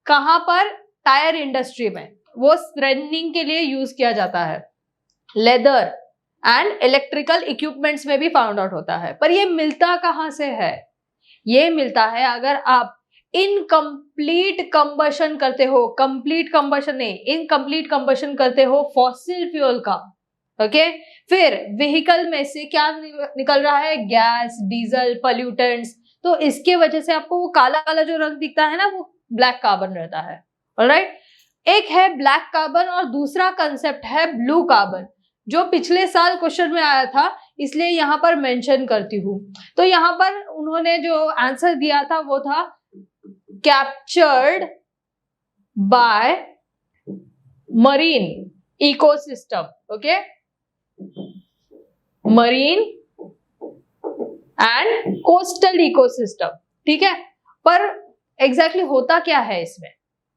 कहाँ पर? टायर इंडस्ट्री में, वो स्ट्रेंथनिंग के लिए यूज किया जाता है. लेदर एंड इलेक्ट्रिकल इक्विपमेंट्स में भी फाउंड आउट होता है. पर ये मिलता कहाँ से है? ये मिलता है अगर आप इनकम्प्लीट कंबशन करते हो, कंप्लीट कंबशन नहीं, इनकम्प्लीट कंबशन करते हो फॉसिल फ्यूल का. ओके, फिर व्हीकल में से क्या निकल रहा है? Gas, diesel, pollutants. तो इसके वजह से आपको वो काला काला जो रंग दिखता है ना, वो ब्लैक कार्बन रहता है. ऑलराइट, एक है ब्लैक कार्बन और दूसरा कंसेप्ट है ब्लू कार्बन, जो पिछले साल क्वेश्चन में आया था, इसलिए यहाँ पर मेंशन करती हूँ. तो यहाँ पर उन्होंने जो आंसर दिया था वो था captured by marine ecosystem. Okay, marine and coastal ecosystem. ठीक है, पर एग्जैक्टली होता क्या है इसमें?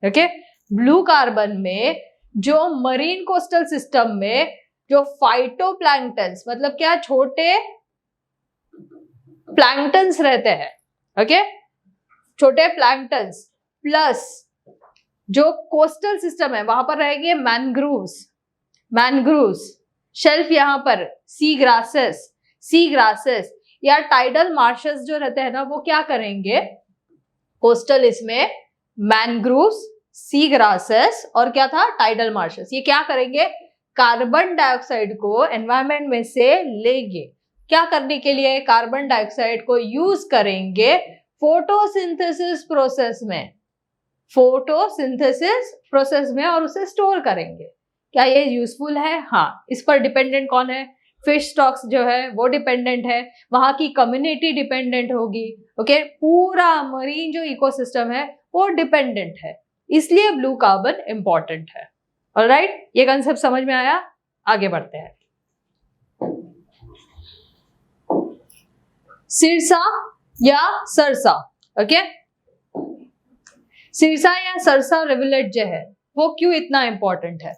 ओके, ब्लू कार्बन में जो मरीन कोस्टल सिस्टम में जो फाइटोप्लैंक्टन्स, मतलब क्या, छोटे प्लैंक्टन्स रहते हैं. ओके, छोटे प्लैंक्टन्स प्लस जो कोस्टल सिस्टम है वहां पर रहेंगे मैनग्रूव्स, शेल्फ, यहाँ पर सी ग्रासेस या टाइडल मार्शेस जो रहते हैं ना, वो क्या करेंगे? कोस्टल इसमें मैनग्रूव्स, सी ग्रासेस और क्या था? Tidal marches. ये क्या करेंगे? कार्बन डाइऑक्साइड को एनवायरमेंट में से लेंगे. क्या करने के लिए? कार्बन डाइऑक्साइड को यूज करेंगे फोटोसिंथेसिस प्रोसेस में, और उसे स्टोर करेंगे. क्या ये यूजफुल है? हाँ। इस पर डिपेंडेंट कौन है? फिश स्टॉक्स जो है वो डिपेंडेंट है, वहां की कम्युनिटी डिपेंडेंट होगी। ओके, पूरा मरीन जो इकोसिस्टम है वो डिपेंडेंट है, इसलिए ब्लू कार्बन इंपॉर्टेंट है। ऑलराइट, ये कंसेप्ट समझ में आया? आगे बढ़ते हैं। सिरसा या सरसा। ओके, सिरसा या सरसा रिवलेट जो है वो क्यों इतना इंपॉर्टेंट है?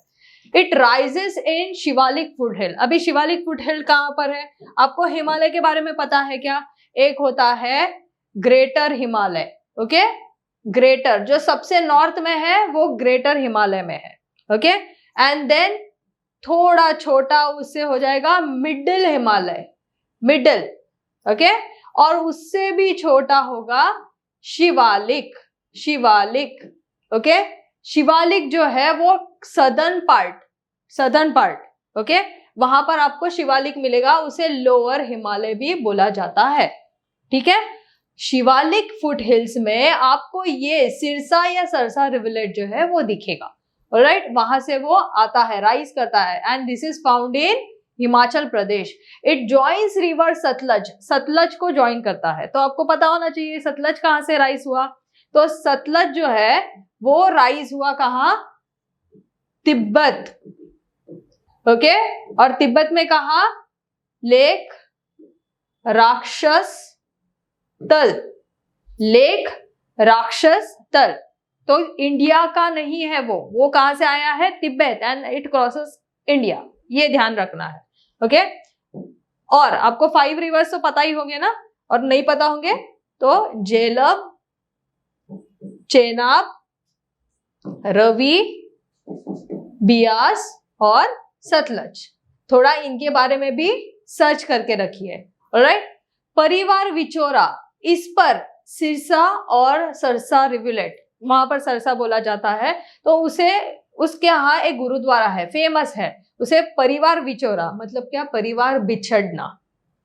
It rises in Shivalik foothill. अभी शिवालिक फुटहिल कहां पर है? आपको हिमालय के बारे में पता है क्या? एक होता है ग्रेटर हिमालय। ओके, ग्रेटर जो सबसे नॉर्थ में है वो ग्रेटर हिमालय में है। ओके, एंड देन थोड़ा छोटा उससे हो जाएगा मिडिल हिमालय, मिडिल। ओके, और उससे भी छोटा होगा शिवालिक, शिवालिक। ओके, शिवालिक जो है वो southern part, southern part. Okay, वहां पर आपको शिवालिक मिलेगा, उसे लोअर हिमालय भी बोला जाता है। ठीक है, शिवालिक फुट हिल्स में आपको ये सिरसा या सरसा रिवलेट जो है वो दिखेगा। ऑलराइट, वहां से वो आता है, राइज करता है, and this is found in Himachal Pradesh. It joins river Sutlej, Sutlej को ज्वाइन करता है। तो आपको पता होना चाहिए सतलज कहां से राइज हुआ। तो सतलज जो है वो राइज हुआ कहां? तिब्बत। ओके, और तिब्बत में कहा? लेक राक्षस तल, लेक राक्षस तल। तो इंडिया का नहीं है वो कहां से आया है? Tibet, and it crosses India, ये ध्यान रखना है। ओके, और आपको 5 रिवर्स तो पता ही होंगे ना, और नहीं पता होंगे तो झेलम, चेनाब, रवि, बियास और सतलज। थोड़ा इनके बारे में भी सर्च करके रखिए। ऑलराइट, परिवार विचोरा, इस पर सिरसा और सरसा रिवलेट, वहां पर सरसा बोला जाता है, तो उसे उसके यहाँ एक गुरुद्वारा है, फेमस है, उसे परिवार विचोरा मतलब क्या? परिवार बिछड़ना।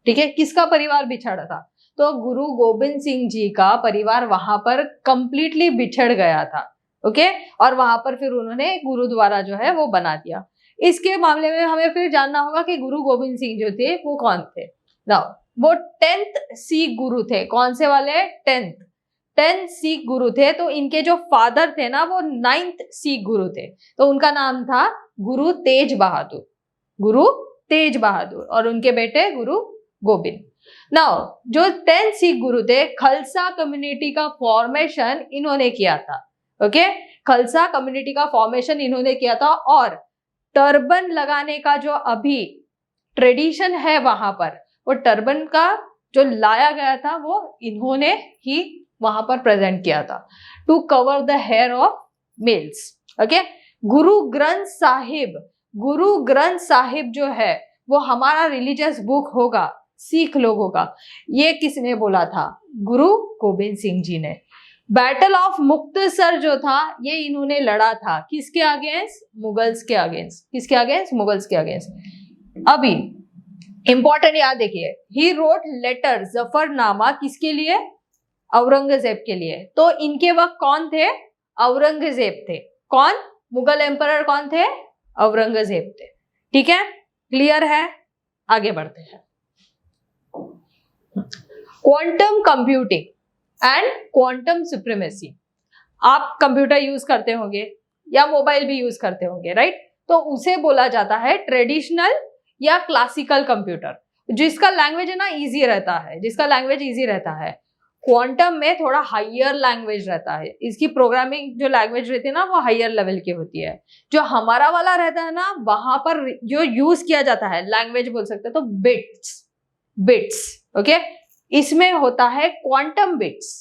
ठीक है, किसका परिवार बिछड़ा था? तो गुरु गोविंद सिंह जी का परिवार वहां पर कंप्लीटली बिछड़ गया था। ओके, और वहां पर फिर उन्होंने गुरुद्वारा जो है वो बना दिया। इसके मामले में हमें फिर जानना होगा कि गुरु गोविंद सिंह जो थे वो कौन थे। नाउ वो 10th सिख गुरु थे। कौन से वाले? 10th सिख गुरु थे। तो इनके जो फादर थे ना वो 9th सिख गुरु थे, तो उनका नाम था गुरु तेज बहादुर, गुरु तेज बहादुर, और उनके बेटे गुरु गोबिंद। नाउ जो 10th सिख गुरु थे, खालसा कम्युनिटी का फॉर्मेशन इन्होंने किया था। ओके, खालसा कम्युनिटी का फॉर्मेशन इन्होंने किया था, और टर्बन लगाने का जो अभी ट्रेडिशन है वहां पर, वो टर्बन का जो लाया गया था वो इन्होंने ही वहां पर प्रेजेंट किया था, to cover the hair of males. Okay, Guru Granth Sahib, गुरु ग्रंथ साहिब जो है वो हमारा रिलीजियस बुक होगा, सिख लोगों का। ये किसने बोला था? गुरु गोबिंद सिंह जी ने। बैटल ऑफ मुक्तसर जो था ये इन्होंने लड़ा था, किसके अगेंस्ट? मुगल्स के अगेंस्ट। किसके अगेंस्ट? मुगल्स के अगेंस्ट। अभी इंपॉर्टेंट याद देखिए, ही रोट लेटर, जफरनामा किसके लिए? औरंगजेब के लिए। तो इनके वक्त कौन थे? औरंगजेब थे। कौन? मुगल एम्परर कौन थे? औरंगजेब थे। ठीक है, क्लियर है? आगे बढ़ते हैं। Quantum computing and quantum supremacy. आप कंप्यूटर यूज करते होंगे या मोबाइल भी यूज करते होंगे, राइट? तो उसे बोला जाता है ट्रेडिशनल या क्लासिकल कंप्यूटर, जिसका लैंग्वेज है ना इजी रहता है, जिसका लैंग्वेज इजी रहता है। क्वांटम में थोड़ा हायर लैंग्वेज रहता है, इसकी प्रोग्रामिंग जो लैंग्वेज रहती है ना वो हायर लेवल की होती है। जो हमारा वाला रहता है ना, वहां पर जो यूज किया जाता है लैंग्वेज बोल सकते हैं तो बिट्स, बिट्स। ओके, इसमें होता है क्वांटम बिट्स,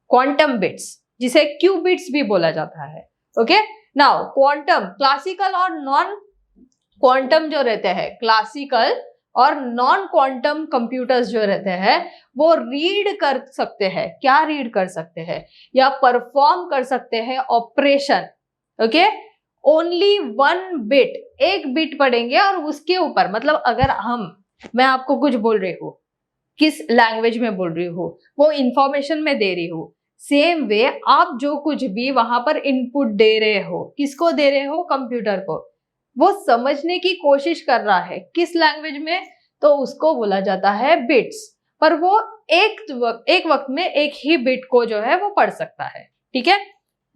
क्वांटम बिट्स जिसे क्यूबिट्स भी बोला जाता है। ओके, नाउ क्वांटम, क्लासिकल और नॉन क्वांटम जो रहते हैं, क्लासिकल और नॉन क्वांटम कंप्यूटर्स जो रहते हैं वो रीड कर सकते हैं। क्या रीड कर सकते हैं? या परफॉर्म कर सकते हैं ऑपरेशन। ओके, ओनली 1 बिट, एक बिट पढ़ेंगे और उसके ऊपर, मतलब अगर मैं आपको कुछ बोल रही हूँ, किस लैंग्वेज में बोल रही हूँ, वो इंफॉर्मेशन में दे रही हूँ, सेम वे आप जो कुछ भी वहां पर इनपुट दे रहे हो, किसको दे रहे हो? कंप्यूटर को। वो समझने की कोशिश कर रहा है किस लैंग्वेज में, तो उसको बोला जाता है बिट्स। पर वो एक वक्त में एक ही बिट को जो है वो पढ़ सकता है, ठीक है।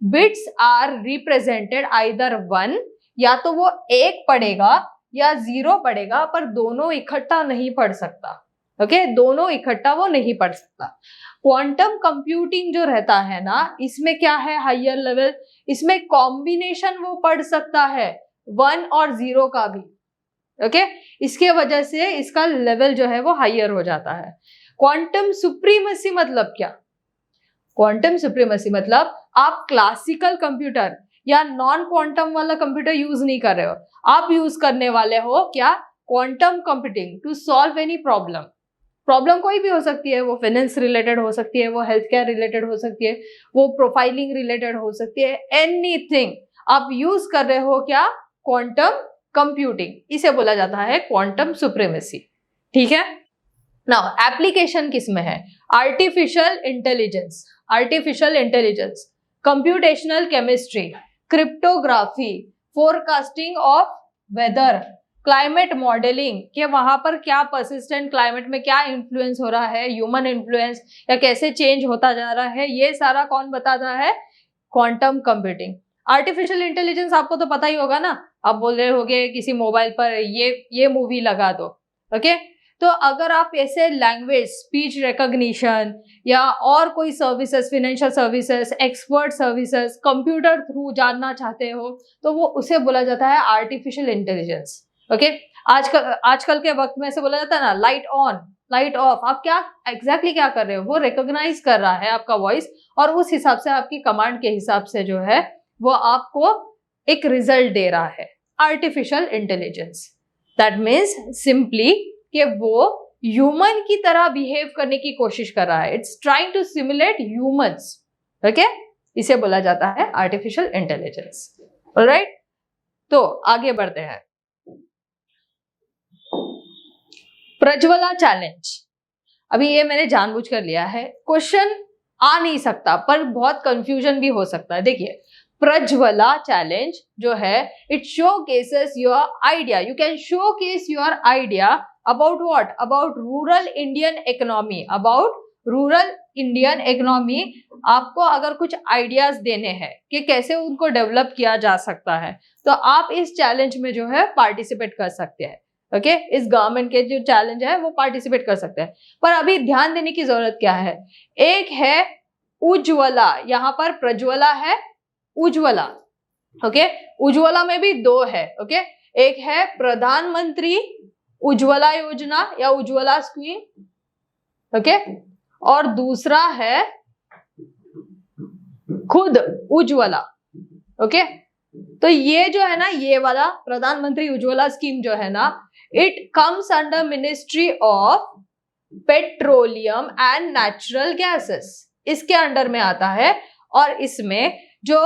बिट्स आर रिप्रेजेंटेड आइदर 1, या तो वो 1 पढ़ेगा या 0 पढ़ेगा, पर दोनों इकट्ठा नहीं पढ़ सकता। ओके, दोनों इकट्ठा वो नहीं पढ़ सकता। क्वांटम कंप्यूटिंग जो रहता है ना, इसमें क्या है हायर लेवल, इसमें कॉम्बिनेशन वो पढ़ सकता है 1 और 0 का भी। ओके, इसके वजह से इसका लेवल जो है वो हायर हो जाता है। क्वांटम सुप्रीमेसी मतलब क्या? क्वांटम सुप्रीमेसी मतलब आप क्लासिकल कंप्यूटर या नॉन क्वांटम वाला कंप्यूटर यूज नहीं कर रहे हो, आप यूज करने वाले हो क्या? Quantum computing to solve any problem. Problem कोई भी हो सकती है, वो फाइनेंस रिलेटेड हो सकती है, वो हेल्थ केयर रिलेटेड हो सकती है, वो प्रोफाइलिंग रिलेटेड हो सकती है, एनीथिंग आप यूज कर रहे हो क्या? Quantum computing. इसे बोला जाता है क्वांटम सुप्रीमेसी, ठीक है। नाउ एप्लीकेशन किसमें है? Artificial intelligence, artificial intelligence, computational chemistry, cryptography, forecasting of weather, climate modelling कि वहां पर क्या परसिस्टेंट क्लाइमेट में क्या इन्फ्लुएंस हो रहा है, ह्यूमन इन्फ्लुएंस या कैसे चेंज होता जा रहा है, ये सारा कौन बताता है? Quantum computing. आर्टिफिशियल इंटेलिजेंस आपको तो पता ही होगा ना, आप बोल रहे होगे किसी मोबाइल पर ये मूवी लगा दो, ओके। तो अगर आप ऐसे लैंग्वेज, स्पीच रिकॉग्निशन या और कोई services, financial services, expert services computer through जानना चाहते हो, तो वो उसे बोला जाता है आर्टिफिशियल इंटेलिजेंस, ओके। आजकल के वक्त में ऐसे बोला जाता है ना, लाइट ऑन लाइट ऑफ, आप क्या एग्जैक्टली क्या कर रहे हो, वो रिकॉग्नाइज कर रहा है आपका वॉइस और उस हिसाब से आपकी कमांड के हिसाब से जो है वो आपको एक रिजल्ट दे रहा है। Artificial intelligence that means simply कि वो ह्यूमन की तरह बिहेव करने की कोशिश कर रहा है, it's trying to simulate humans, okay. इसे बोला जाता है आर्टिफिशियल इंटेलिजेंस, ऑलराइट। तो आगे बढ़ते हैं। प्रज्वला चैलेंज, अभी ये मैंने जानबूझ कर लिया है, क्वेश्चन आ नहीं सकता पर बहुत कंफ्यूजन भी हो सकता है। देखिए, प्रज्वला चैलेंज जो है, it show cases your idea, you can show case your idea about what? About rural Indian economy, about rural Indian economy. आपको अगर कुछ आइडियाज देने हैं कि कैसे उनको डेवलप किया जा सकता है, तो आप इस चैलेंज में जो है पार्टिसिपेट कर सकते हैं, ओके। इस गवर्नमेंट के जो चैलेंज है वो पार्टिसिपेट कर सकते हैं। पर अभी ध्यान देने की जरूरत क्या है? एक है उज्ज्वला, यहाँ पर प्रज्वला है, उज्ज्वला, ओके। उज्ज्वला में भी 2 है, ओके। एक है प्रधानमंत्री उज्ज्वला योजना या उज्ज्वला स्कीम, ओके, और दूसरा है खुद उज्ज्वला, ओके। तो ये जो है ना, ये वाला प्रधानमंत्री उज्ज्वला स्कीम जो है ना, it comes under ministry of petroleum and natural gases, इसके अंडर में आता है। और इसमें जो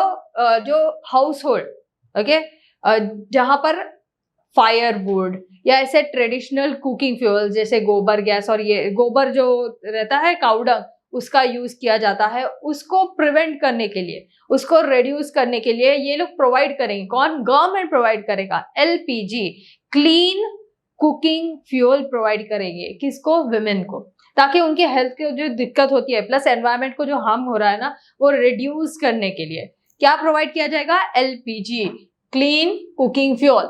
हाउस होल्ड, ओके, जहां पर फायरवुड या ऐसे ट्रेडिशनल कुकिंग फ्यूल जैसे गोबर गैस और ये गोबर जो रहता है काउडंग, उसका यूज किया जाता है, उसको प्रिवेंट करने के लिए, उसको रिड्यूस करने के लिए ये लोग प्रोवाइड करेंगे। कौन? गवर्नमेंट प्रोवाइड करेगा। LPG, clean cooking fuel provide करेंगे, किसको? विमेन को, ताकि उनकी हेल्थ की जो दिक्कत होती है प्लस एनवायरमेंट को जो हार्म हो रहा है ना, वो रिड्यूस करने के लिए क्या प्रोवाइड किया जाएगा? LPG, clean cooking fuel,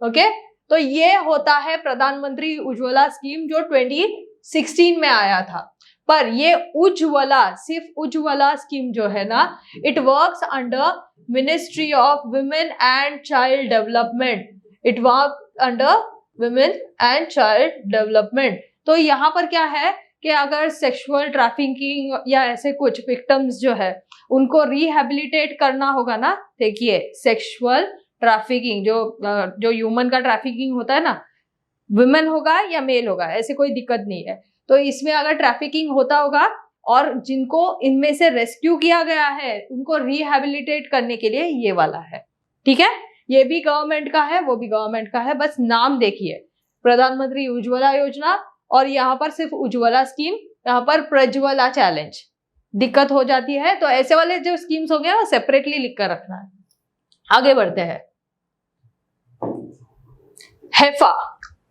okay. तो ये होता है प्रधानमंत्री उज्ज्वला स्कीम जो 2016 में आया था। पर ये उज्ज्वला, सिर्फ उज्ज्वला स्कीम जो है ना, it works under ministry of women and child development, it work under women and child development. तो यहाँ पर क्या है कि अगर सेक्सुअल ट्रैफिकिंग या ऐसे कुछ विक्टिम्स जो है उनको रिहेबिलिटेट करना होगा ना, देखिए सेक्सुअल ट्रैफिकिंग जो ह्यूमन का ट्रैफिकिंग होता है ना, वुमेन होगा या मेल होगा, ऐसे कोई दिक्कत नहीं है। तो इसमें अगर ट्रैफिकिंग होता होगा और जिनको इनमें से रेस्क्यू किया गया है उनको रिहेबिलिटेट करने के लिए ये वाला है, ठीक है। ये भी गवर्नमेंट का है, वो भी गवर्नमेंट का है, बस नाम देखिए, प्रधानमंत्री उज्ज्वला योजना, और यहाँ पर सिर्फ उज्ज्वला स्कीम, यहाँ पर प्रज्वला चैलेंज। दिक्कत हो जाती है तो ऐसे वाले जो स्कीम्स हो गए ना, सेपरेटली लिख कर रखना है। आगे बढ़ते हैं। हैफा,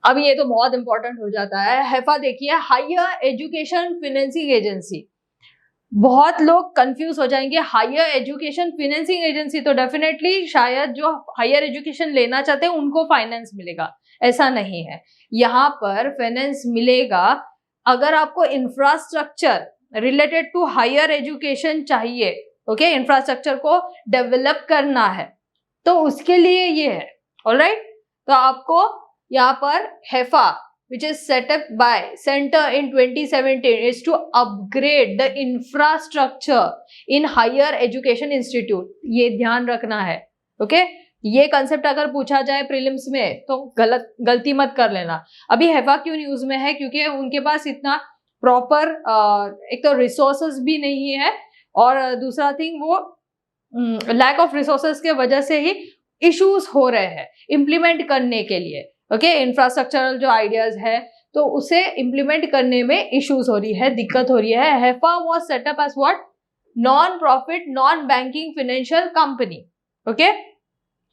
अब ये तो बहुत इंपॉर्टेंट हो जाता है। हैफा देखिए, हायर एजुकेशन फाइनेंसिंग एजेंसी। बहुत लोग कंफ्यूज हो जाएंगे, हायर एजुकेशन फाइनेंसिंग एजेंसी तो डेफिनेटली शायद जो हायर एजुकेशन लेना चाहते हैं उनको फाइनेंस मिलेगा, ऐसा नहीं है। यहाँ पर फाइनेंस मिलेगा अगर आपको infrastructure related to higher education चाहिए, ओके, इंफ्रास्ट्रक्चर को डेवलप करना है, तो उसके लिए ये है। ऑलराइट, तो आपको यहाँ पर Haifa which is set up by center in 2017 is to upgrade the infrastructure in higher education institute, ये ध्यान रखना है। ओके, ये कंसेप्ट अगर पूछा जाए प्रीलिम्स में तो गलती मत कर लेना। अभी हैफा क्यों न्यूज में है, क्योंकि उनके पास इतना प्रॉपर एक तो रिसोर्सेज भी नहीं है, और दूसरा थिंग वो लैक ऑफ रिसोर्सेज के वजह से ही इश्यूज हो रहे हैं इम्प्लीमेंट करने के लिए। ओके, इंफ्रास्ट्रक्चरल जो आइडियाज है तो उसे इम्प्लीमेंट करने में इश्यूज हो रही है, दिक्कत हो रही है। HEFA was set up as what, non profit non banking financial company. Okay,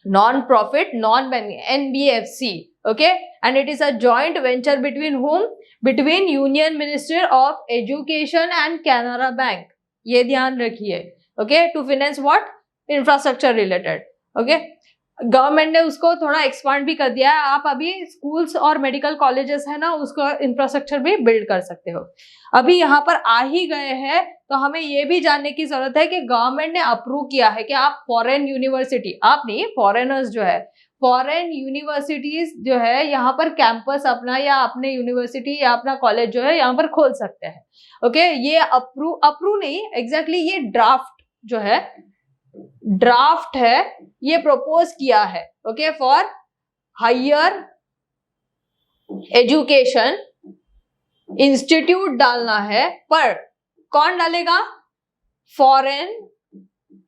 non profit non banking, NBFC। Okay, and it is a joint venture between whom, between union minister of education and Canara bank, ये ध्यान रखिए। Okay, to finance what, infrastructure related. Okay, government ने उसको थोड़ा expand भी कर दिया है, आप अभी स्कूल्स और मेडिकल कॉलेजेस है ना, उसका इंफ्रास्ट्रक्चर भी बिल्ड कर सकते हो। अभी यहाँ पर आ ही गए हैं तो हमें ये भी जानने की जरूरत है कि गवर्नमेंट ने अप्रूव किया है कि आप फॉरेन यूनिवर्सिटी, आप नहीं, फॉरेनर्स जो है, फॉरेन यूनिवर्सिटीज जो है यहाँ पर कैंपस अपना या अपने यूनिवर्सिटी या अपना कॉलेज जो है यहाँ पर खोल सकते हैं। ओके, ये अप्रूव नहीं, एग्जैक्टली ये ड्राफ्ट जो है, ड्राफ्ट है, ये प्रपोज किया है। Okay, for higher education institute डालना है, पर कौन डालेगा, फॉरेन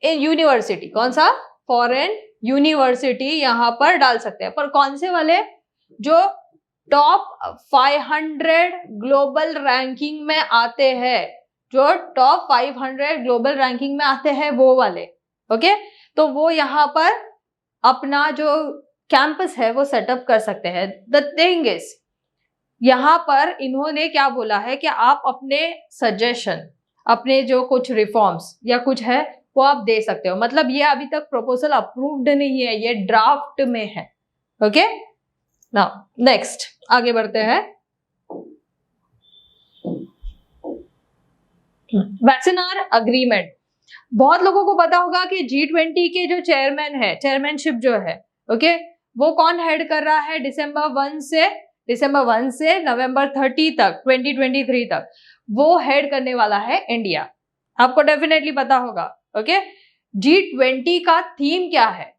यूनिवर्सिटी। कौन सा, फॉरेन यूनिवर्सिटी यहां पर डाल सकते हैं, पर कौन से वाले, जो टॉप 500 ग्लोबल रैंकिंग में आते हैं, जो टॉप 500 ग्लोबल रैंकिंग में आते हैं वो वाले। ओके, तो वो यहाँ पर अपना जो कैंपस है वो सेटअप कर सकते हैं। द थिंग इज, यहाँ पर इन्होंने क्या बोला है कि आप अपने सजेशन, अपने जो कुछ रिफॉर्म्स या कुछ है वो आप दे सकते हो। मतलब ये अभी तक प्रपोजल अप्रूव्ड नहीं है, ये ड्राफ्ट में है। ओके, नाउ नेक्स्ट आगे बढ़ते हैं। वैक्सिनार अग्रीमेंट, बहुत लोगों को पता होगा कि G20 के जो चेयरमैन है, चेयरमैनशिप जो है, ओके, वो कौन हेड कर रहा है, दिसंबर 1 से नवंबर 30 तक, 2023 तक वो हेड करने वाला है इंडिया। आपको डेफिनेटली पता होगा। ओके, G20 का थीम क्या है,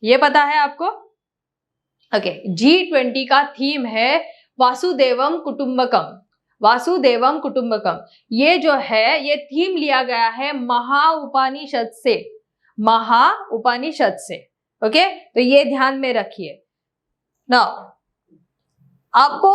ये पता है आपको? ओके, G20 का थीम है वासुदेवम कुटुंबकम, वासुदेवम कुटुंबकम। ये जो है ये थीम लिया गया है महाउपनिषद से, महाउपनिषद से। ओके, तो ये ध्यान में रखिए। नाउ आपको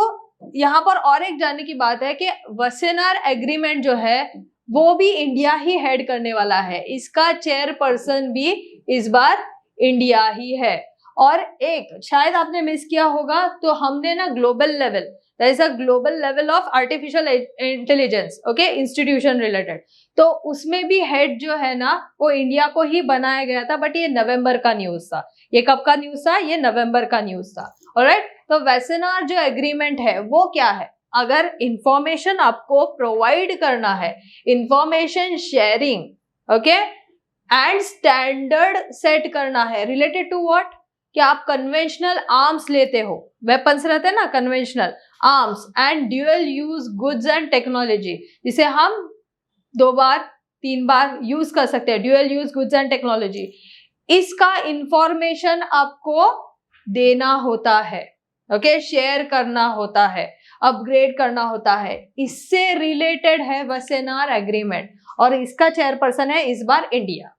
यहाँ पर और एक जानने की बात है कि वसेनार एग्रीमेंट जो है वो भी इंडिया ही हेड करने वाला है, इसका चेयरपर्सन भी इस बार इंडिया ही है। और एक शायद आपने मिस किया होगा, तो हमने ना global level, there is a global level of artificial intelligence, okay, institution related, तो उसमें भी हेड जो है ना वो इंडिया को ही बनाया गया था, बट ये नवंबर का न्यूज था। ये कब का न्यूज था, ये नवंबर का न्यूज था। ऑलराइट, तो वैसेनार जो एग्रीमेंट है वो क्या है, अगर इंफॉर्मेशन आपको प्रोवाइड करना है, information sharing, okay, and standard set करना है रिलेटेड टू व्हाट, कि आप कन्वेंशनल आर्म्स लेते हो, वेपन्स रहते हैं ना, conventional arms and dual use goods and technology, जिसे हम 2 बार 3 बार यूज कर सकते हैं, dual use goods and technology, इसका इंफॉर्मेशन आपको देना होता है। ओके, शेयर करना होता है, अपग्रेड करना होता है, इससे रिलेटेड है वसेनार एग्रीमेंट, और इसका चेयरपर्सन है इस बार इंडिया।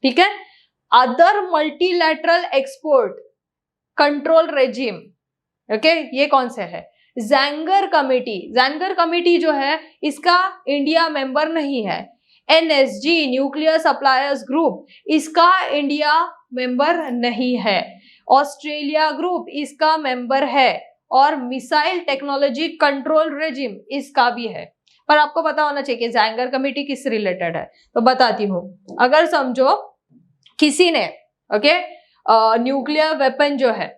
ठीक है, other multilateral export control regime, okay, ये कौन से है, जैंगर कमेटी, जैंगर कमेटी जो है इसका इंडिया मेंबर नहीं है। NSG न्यूक्लियर सप्लायर्स ग्रुप, इसका इंडिया मेंबर नहीं है। ऑस्ट्रेलिया ग्रुप इसका मेंबर है, और मिसाइल टेक्नोलॉजी कंट्रोल रेजिम इसका भी है। पर आपको पता होना चाहिए कि ज़ैंगर कमेटी किस रिलेटेड है, तो बताती हूँ। अगर समझो किसी ने न्यूक्लियर वेपन जो है,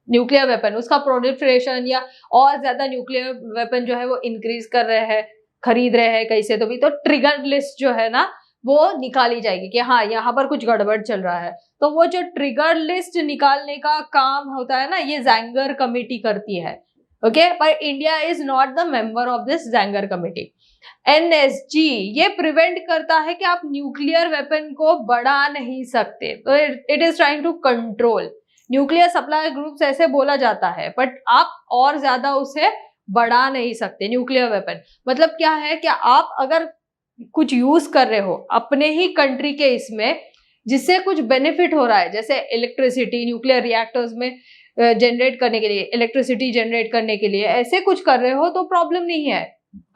न्यूक्लियर वेपन उसका प्रोलिफरेशन या और ज्यादा न्यूक्लियर वेपन जो है वो इंक्रीज कर रहे हैं, खरीद रहे हैं कहीं से, तो भी तो ट्रिगर लिस्ट जो है ना वो निकाली जाएगी कि हाँ यहाँ पर कुछ गड़बड़ चल रहा है। तो वो जो ट्रिगर लिस्ट निकालने का काम होता है ना, ये ज़ैंगर कमेटी करती है। ओके, पर India is not the member of this Zangger committee. NSG ये प्रिवेंट करता है कि आप न्यूक्लियर वेपन को बढ़ा नहीं सकते, तो it is trying to control. Nuclear supply groups ऐसे बोला जाता है, बट आप और ज्यादा उसे बढ़ा नहीं सकते न्यूक्लियर वेपन। मतलब क्या है कि आप अगर कुछ यूज कर रहे हो अपने ही कंट्री के इसमें, जिससे कुछ बेनिफिट हो रहा है, जैसे इलेक्ट्रिसिटी न्यूक्लियर रिएक्टर्स में जनरेट करने के लिए, इलेक्ट्रिसिटी जनरेट करने के लिए ऐसे कुछ कर रहे हो तो प्रॉब्लम नहीं है,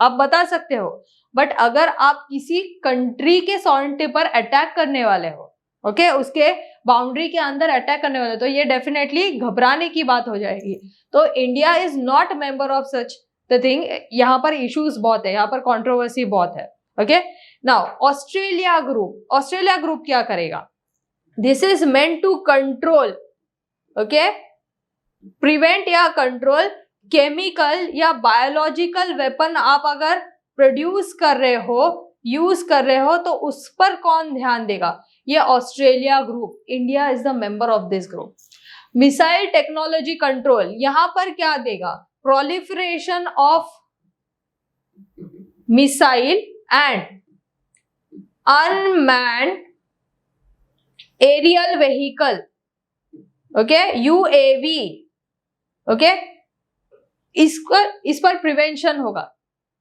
आप बता सकते हो। बट अगर आप किसी कंट्री के सॉवरेनिटी पर अटैक करने वाले हो, ओके, उसके बाउंड्री के अंदर अटैक करने वाले, तो ये डेफिनेटली घबराने की बात हो जाएगी। तो India is not member of such the thing. यहाँ पर इश्यूज बहुत है, यहाँ पर कंट्रोवर्सी बहुत है। ओके, नाउ ऑस्ट्रेलिया ग्रुप क्या करेगा? This is meant to control, okay, prevent या कंट्रोल केमिकल या बायोलॉजिकल वेपन आप अगर प्रोड्यूस कर रहे हो, यूज कर रहे हो, तो उस पर कौन ध्यान देगा? ये Australia group. India is the member of this group. Missile technology control यहां पर क्या देगा? Proliferation of missile and unmanned aerial vehicle, okay, UAV, okay, इस पर प्रिवेंशन होगा।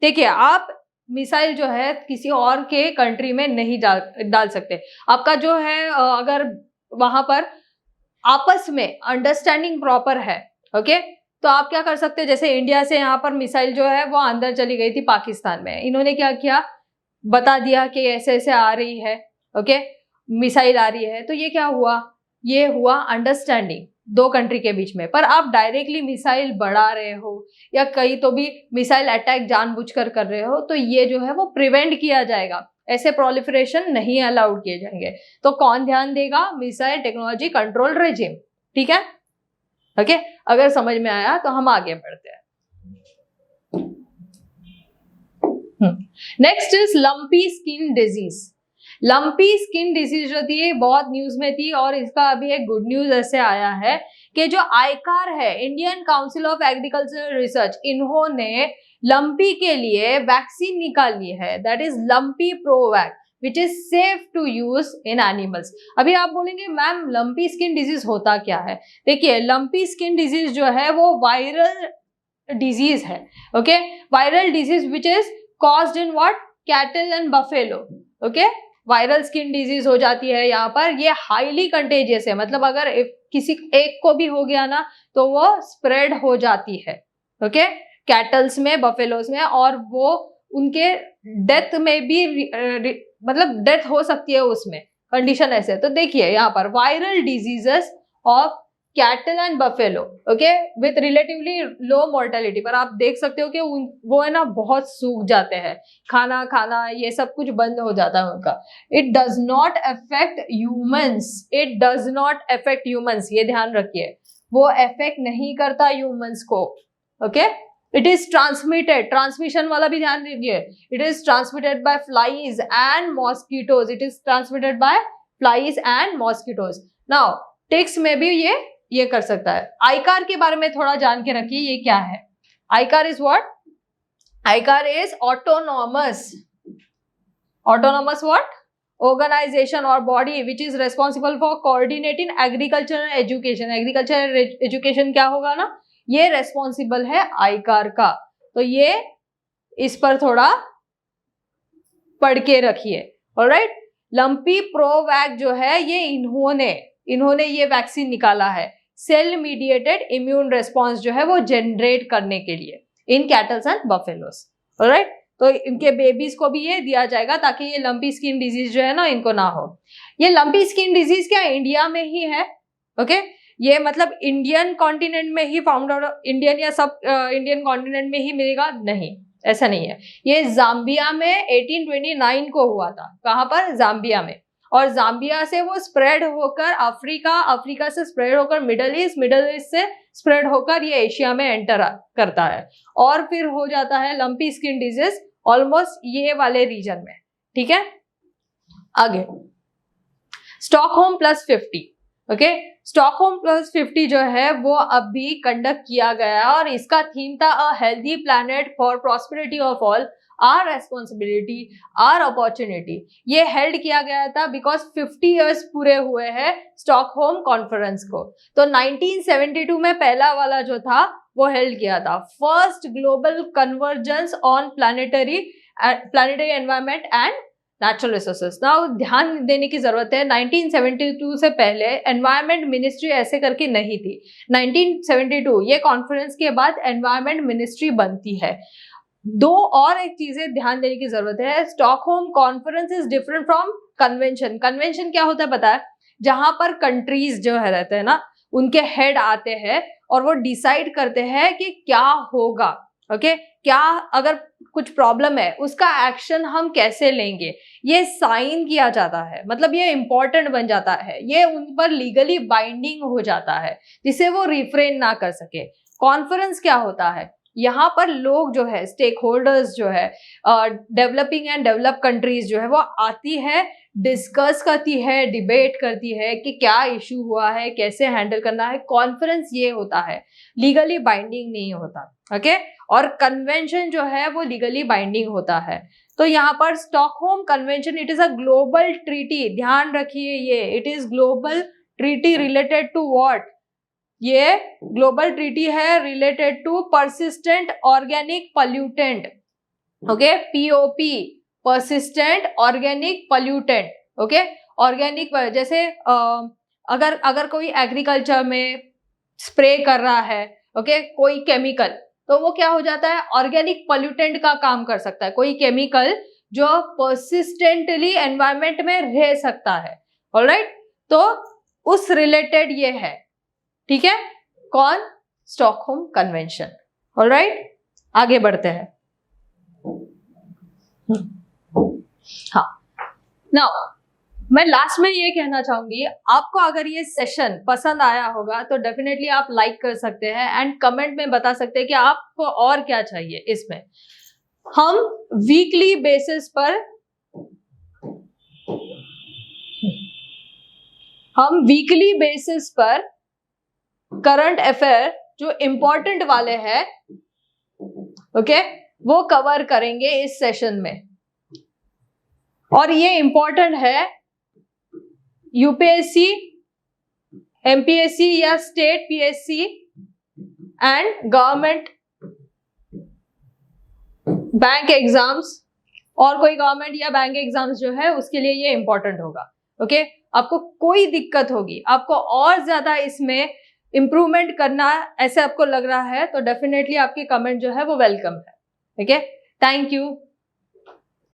देखिए, आप मिसाइल जो है किसी और के कंट्री में नहीं डाल सकते। आपका जो है अगर वहां पर आपस में अंडरस्टैंडिंग प्रॉपर है, ओके, तो आप क्या कर सकते हैं? जैसे इंडिया से यहाँ पर मिसाइल जो है वो अंदर चली गई थी पाकिस्तान में, इन्होंने क्या किया, बता दिया कि ऐसे ऐसे आ रही है, ओके, मिसाइल आ रही है, तो ये क्या हुआ? ये हुआ अंडरस्टैंडिंग दो कंट्री के बीच में। पर आप डायरेक्टली मिसाइल बढ़ा रहे हो या कहीं तो भी मिसाइल अटैक जानबूझकर कर रहे हो, तो ये जो है वो प्रिवेंट किया जाएगा। ऐसे प्रोलिफरेशन नहीं अलाउड किए जाएंगे। तो कौन ध्यान देगा? Missile technology control regime. ठीक है, ओके, अगर समझ में आया तो हम आगे बढ़ते हैं। Next is lumpy skin disease. Lumpy skin disease जो थी बहुत न्यूज में थी, और इसका अभी एक गुड न्यूज ऐसे आया है कि जो आईकार है, Indian council of agricultural research, इन्होंने लंपी के लिए वैक्सीन निकाली है, that is lumpy ProVac, which is safe to use in animals. अभी आप बोलेंगे मैम लंपी स्किन डिजीज होता क्या है? देखिए, लंपी स्किन डिजीज जो है वो वायरल डिजीज है, okay, viral disease which is caused in what? Cattle and buffalo, okay, viral skin disease हो जाती है यहाँ पर। ये हाईली कंटेजियस है, मतलब अगर किसी एक को भी हो गया ना तो वो स्प्रेड हो जाती है, ओके, कैटल्स में, बफेलोस में, और वो उनके डेथ में भी मतलब डेथ हो सकती है उसमें, कंडीशन ऐसे। तो देखिए यहाँ पर viral diseases of cattle and buffalo, okay, with relatively low mortality. पर आप देख सकते हो कि वो है ना बहुत सूख जाते हैं, खाना खाना ये सब कुछ बंद हो जाता है उनका। It does not affect humans, it does not affect humans, ये ध्यान रखिए, वो अफेक्ट नहीं करता ह्यूमंस को, okay. It is transmitted, transmission वाला भी ध्यान दीजिए, it is transmitted by flies and mosquitoes, it is transmitted by flies and mosquitoes. Now ticks में भी ये कर सकता है। आईकार के बारे में थोड़ा जान के रखिए, ये क्या है? ICAR is what? ICAR is autonomous, autonomous what? Organisation और body which is responsible for coordinating agriculture education. Agriculture education क्या होगा ना, ये रेस्पॉन्सिबल है आईकार का। तो ये इस पर थोड़ा पढ़ के रखिए, ऑलराइट। लंपी प्रोवैक जो है ये इन्होंने ये वैक्सीन निकाला है, सेल मीडिएटेड इम्यून रेस्पॉन्स जो है वो जनरेट करने के लिए इन कैटल्स एंड बफेलोस, ऑलराइट। तो इनके बेबीज को भी ये दिया जाएगा ताकि ये लंपी स्किन डिजीज जो है ना इनको ना हो। ये लंपी स्किन डिजीज क्या इंडिया में ही है, ओके, ये मतलब इंडियन कॉन्टिनेंट में ही फाउंड आउट, इंडियन या सब इंडियन कॉन्टिनेंट में ही मिलेगा, नहीं, ऐसा नहीं है। ये जाम्बिया में 1829 को हुआ था। कहाँ पर? जाम्बिया में। और जाम्बिया से वो स्प्रेड होकर अफ्रीका, अफ्रीका से स्प्रेड होकर मिडल ईस्ट, मिडल ईस्ट से स्प्रेड होकर ये एशिया में एंटर करता है, और फिर हो जाता है लंपी स्किन डिजीज ऑलमोस्ट ये वाले रीजन में। ठीक है, आगे Stockholm plus 50। Okay, Stockholm plus 50 जो है वो अभी कंडक्ट किया गया, और इसका थीम था a healthy planet for prosperity of all, our responsibility, our opportunity. ये हेल्ड किया गया था बिकॉज 50 इयर्स पूरे हुए हैं स्टॉकहोम कॉन्फ्रेंस को। तो 1972 में पहला वाला जो था वो हेल्ड किया था, first global convergence on planetary environment and natural resources. Now ध्यान देने की जरूरत है, 1972 से पहले एनवायरमेंट मिनिस्ट्री ऐसे करके नहीं थी। 1972 ये कॉन्फ्रेंस के बाद एनवायरमेंट मिनिस्ट्री बनती है। दो और एक चीजें ध्यान देने की जरूरत है, Stockholm conference is different from convention. Convention क्या होता है पता है? जहां पर कंट्रीज जो है रहते हैं ना, उनके हेड आते हैं और वो डिसाइड करते हैं कि क्या होगा। ओके, क्या अगर कुछ प्रॉब्लम है उसका एक्शन हम कैसे लेंगे, ये साइन किया जाता है, मतलब ये इंपॉर्टेंट बन जाता है, ये उन पर लीगली बाइंडिंग हो जाता है जिसे वो रिफ्रेन ना कर सके। कॉन्फ्रेंस क्या होता है? यहाँ पर लोग जो है, स्टेक होल्डर्स जो है, डेवलपिंग एंड डेवलप कंट्रीज जो है वो आती है, डिस्कस करती है, डिबेट करती है कि क्या इशू हुआ है, कैसे हैंडल करना है। कॉन्फ्रेंस ये होता है, लीगली बाइंडिंग नहीं होता। ओके, और कन्वेंशन जो है वो लीगली बाइंडिंग होता है। तो यहाँ पर Stockholm convention, it is a global treaty, ध्यान रखिए ये, it is global treaty related to what? ये ग्लोबल ट्रीटी है related to persistent organic pollutant. Okay, POP, persistent organic pollutant. Okay, organic जैसे अगर कोई एग्रीकल्चर में स्प्रे कर रहा है, ओके, कोई केमिकल, तो वो क्या हो जाता है? ऑर्गेनिक पॉल्यूटेंट का काम कर सकता है, कोई केमिकल जो परसिस्टेंटली एनवायरमेंट में रह सकता है। ऑलराइट, तो उस रिलेटेड ये है। ठीक है, कौन? Stockholm convention. ऑलराइट, आगे बढ़ते हैं। हाँ, नाउ मैं लास्ट में ये कहना चाहूंगी, आपको अगर ये सेशन पसंद आया होगा तो डेफिनेटली आप लाइक कर सकते हैं एंड कमेंट में बता सकते हैं कि आपको और क्या चाहिए इसमें। हम वीकली बेसिस पर करंट अफेयर जो इंपॉर्टेंट वाले हैं, ओके, वो कवर करेंगे इस सेशन में। और ये इंपॉर्टेंट है यूपीएससी, एमपीएससी या state PSC and government bank exams, और कोई गवर्नमेंट या बैंक एग्जाम्स जो है उसके लिए ये इंपॉर्टेंट होगा। ओके, आपको कोई दिक्कत होगी, आपको और ज्यादा इसमें इंप्रूवमेंट करना ऐसे आपको लग रहा है, तो डेफिनेटली आपके कमेंट जो है वो वेलकम है। Okay, thank you.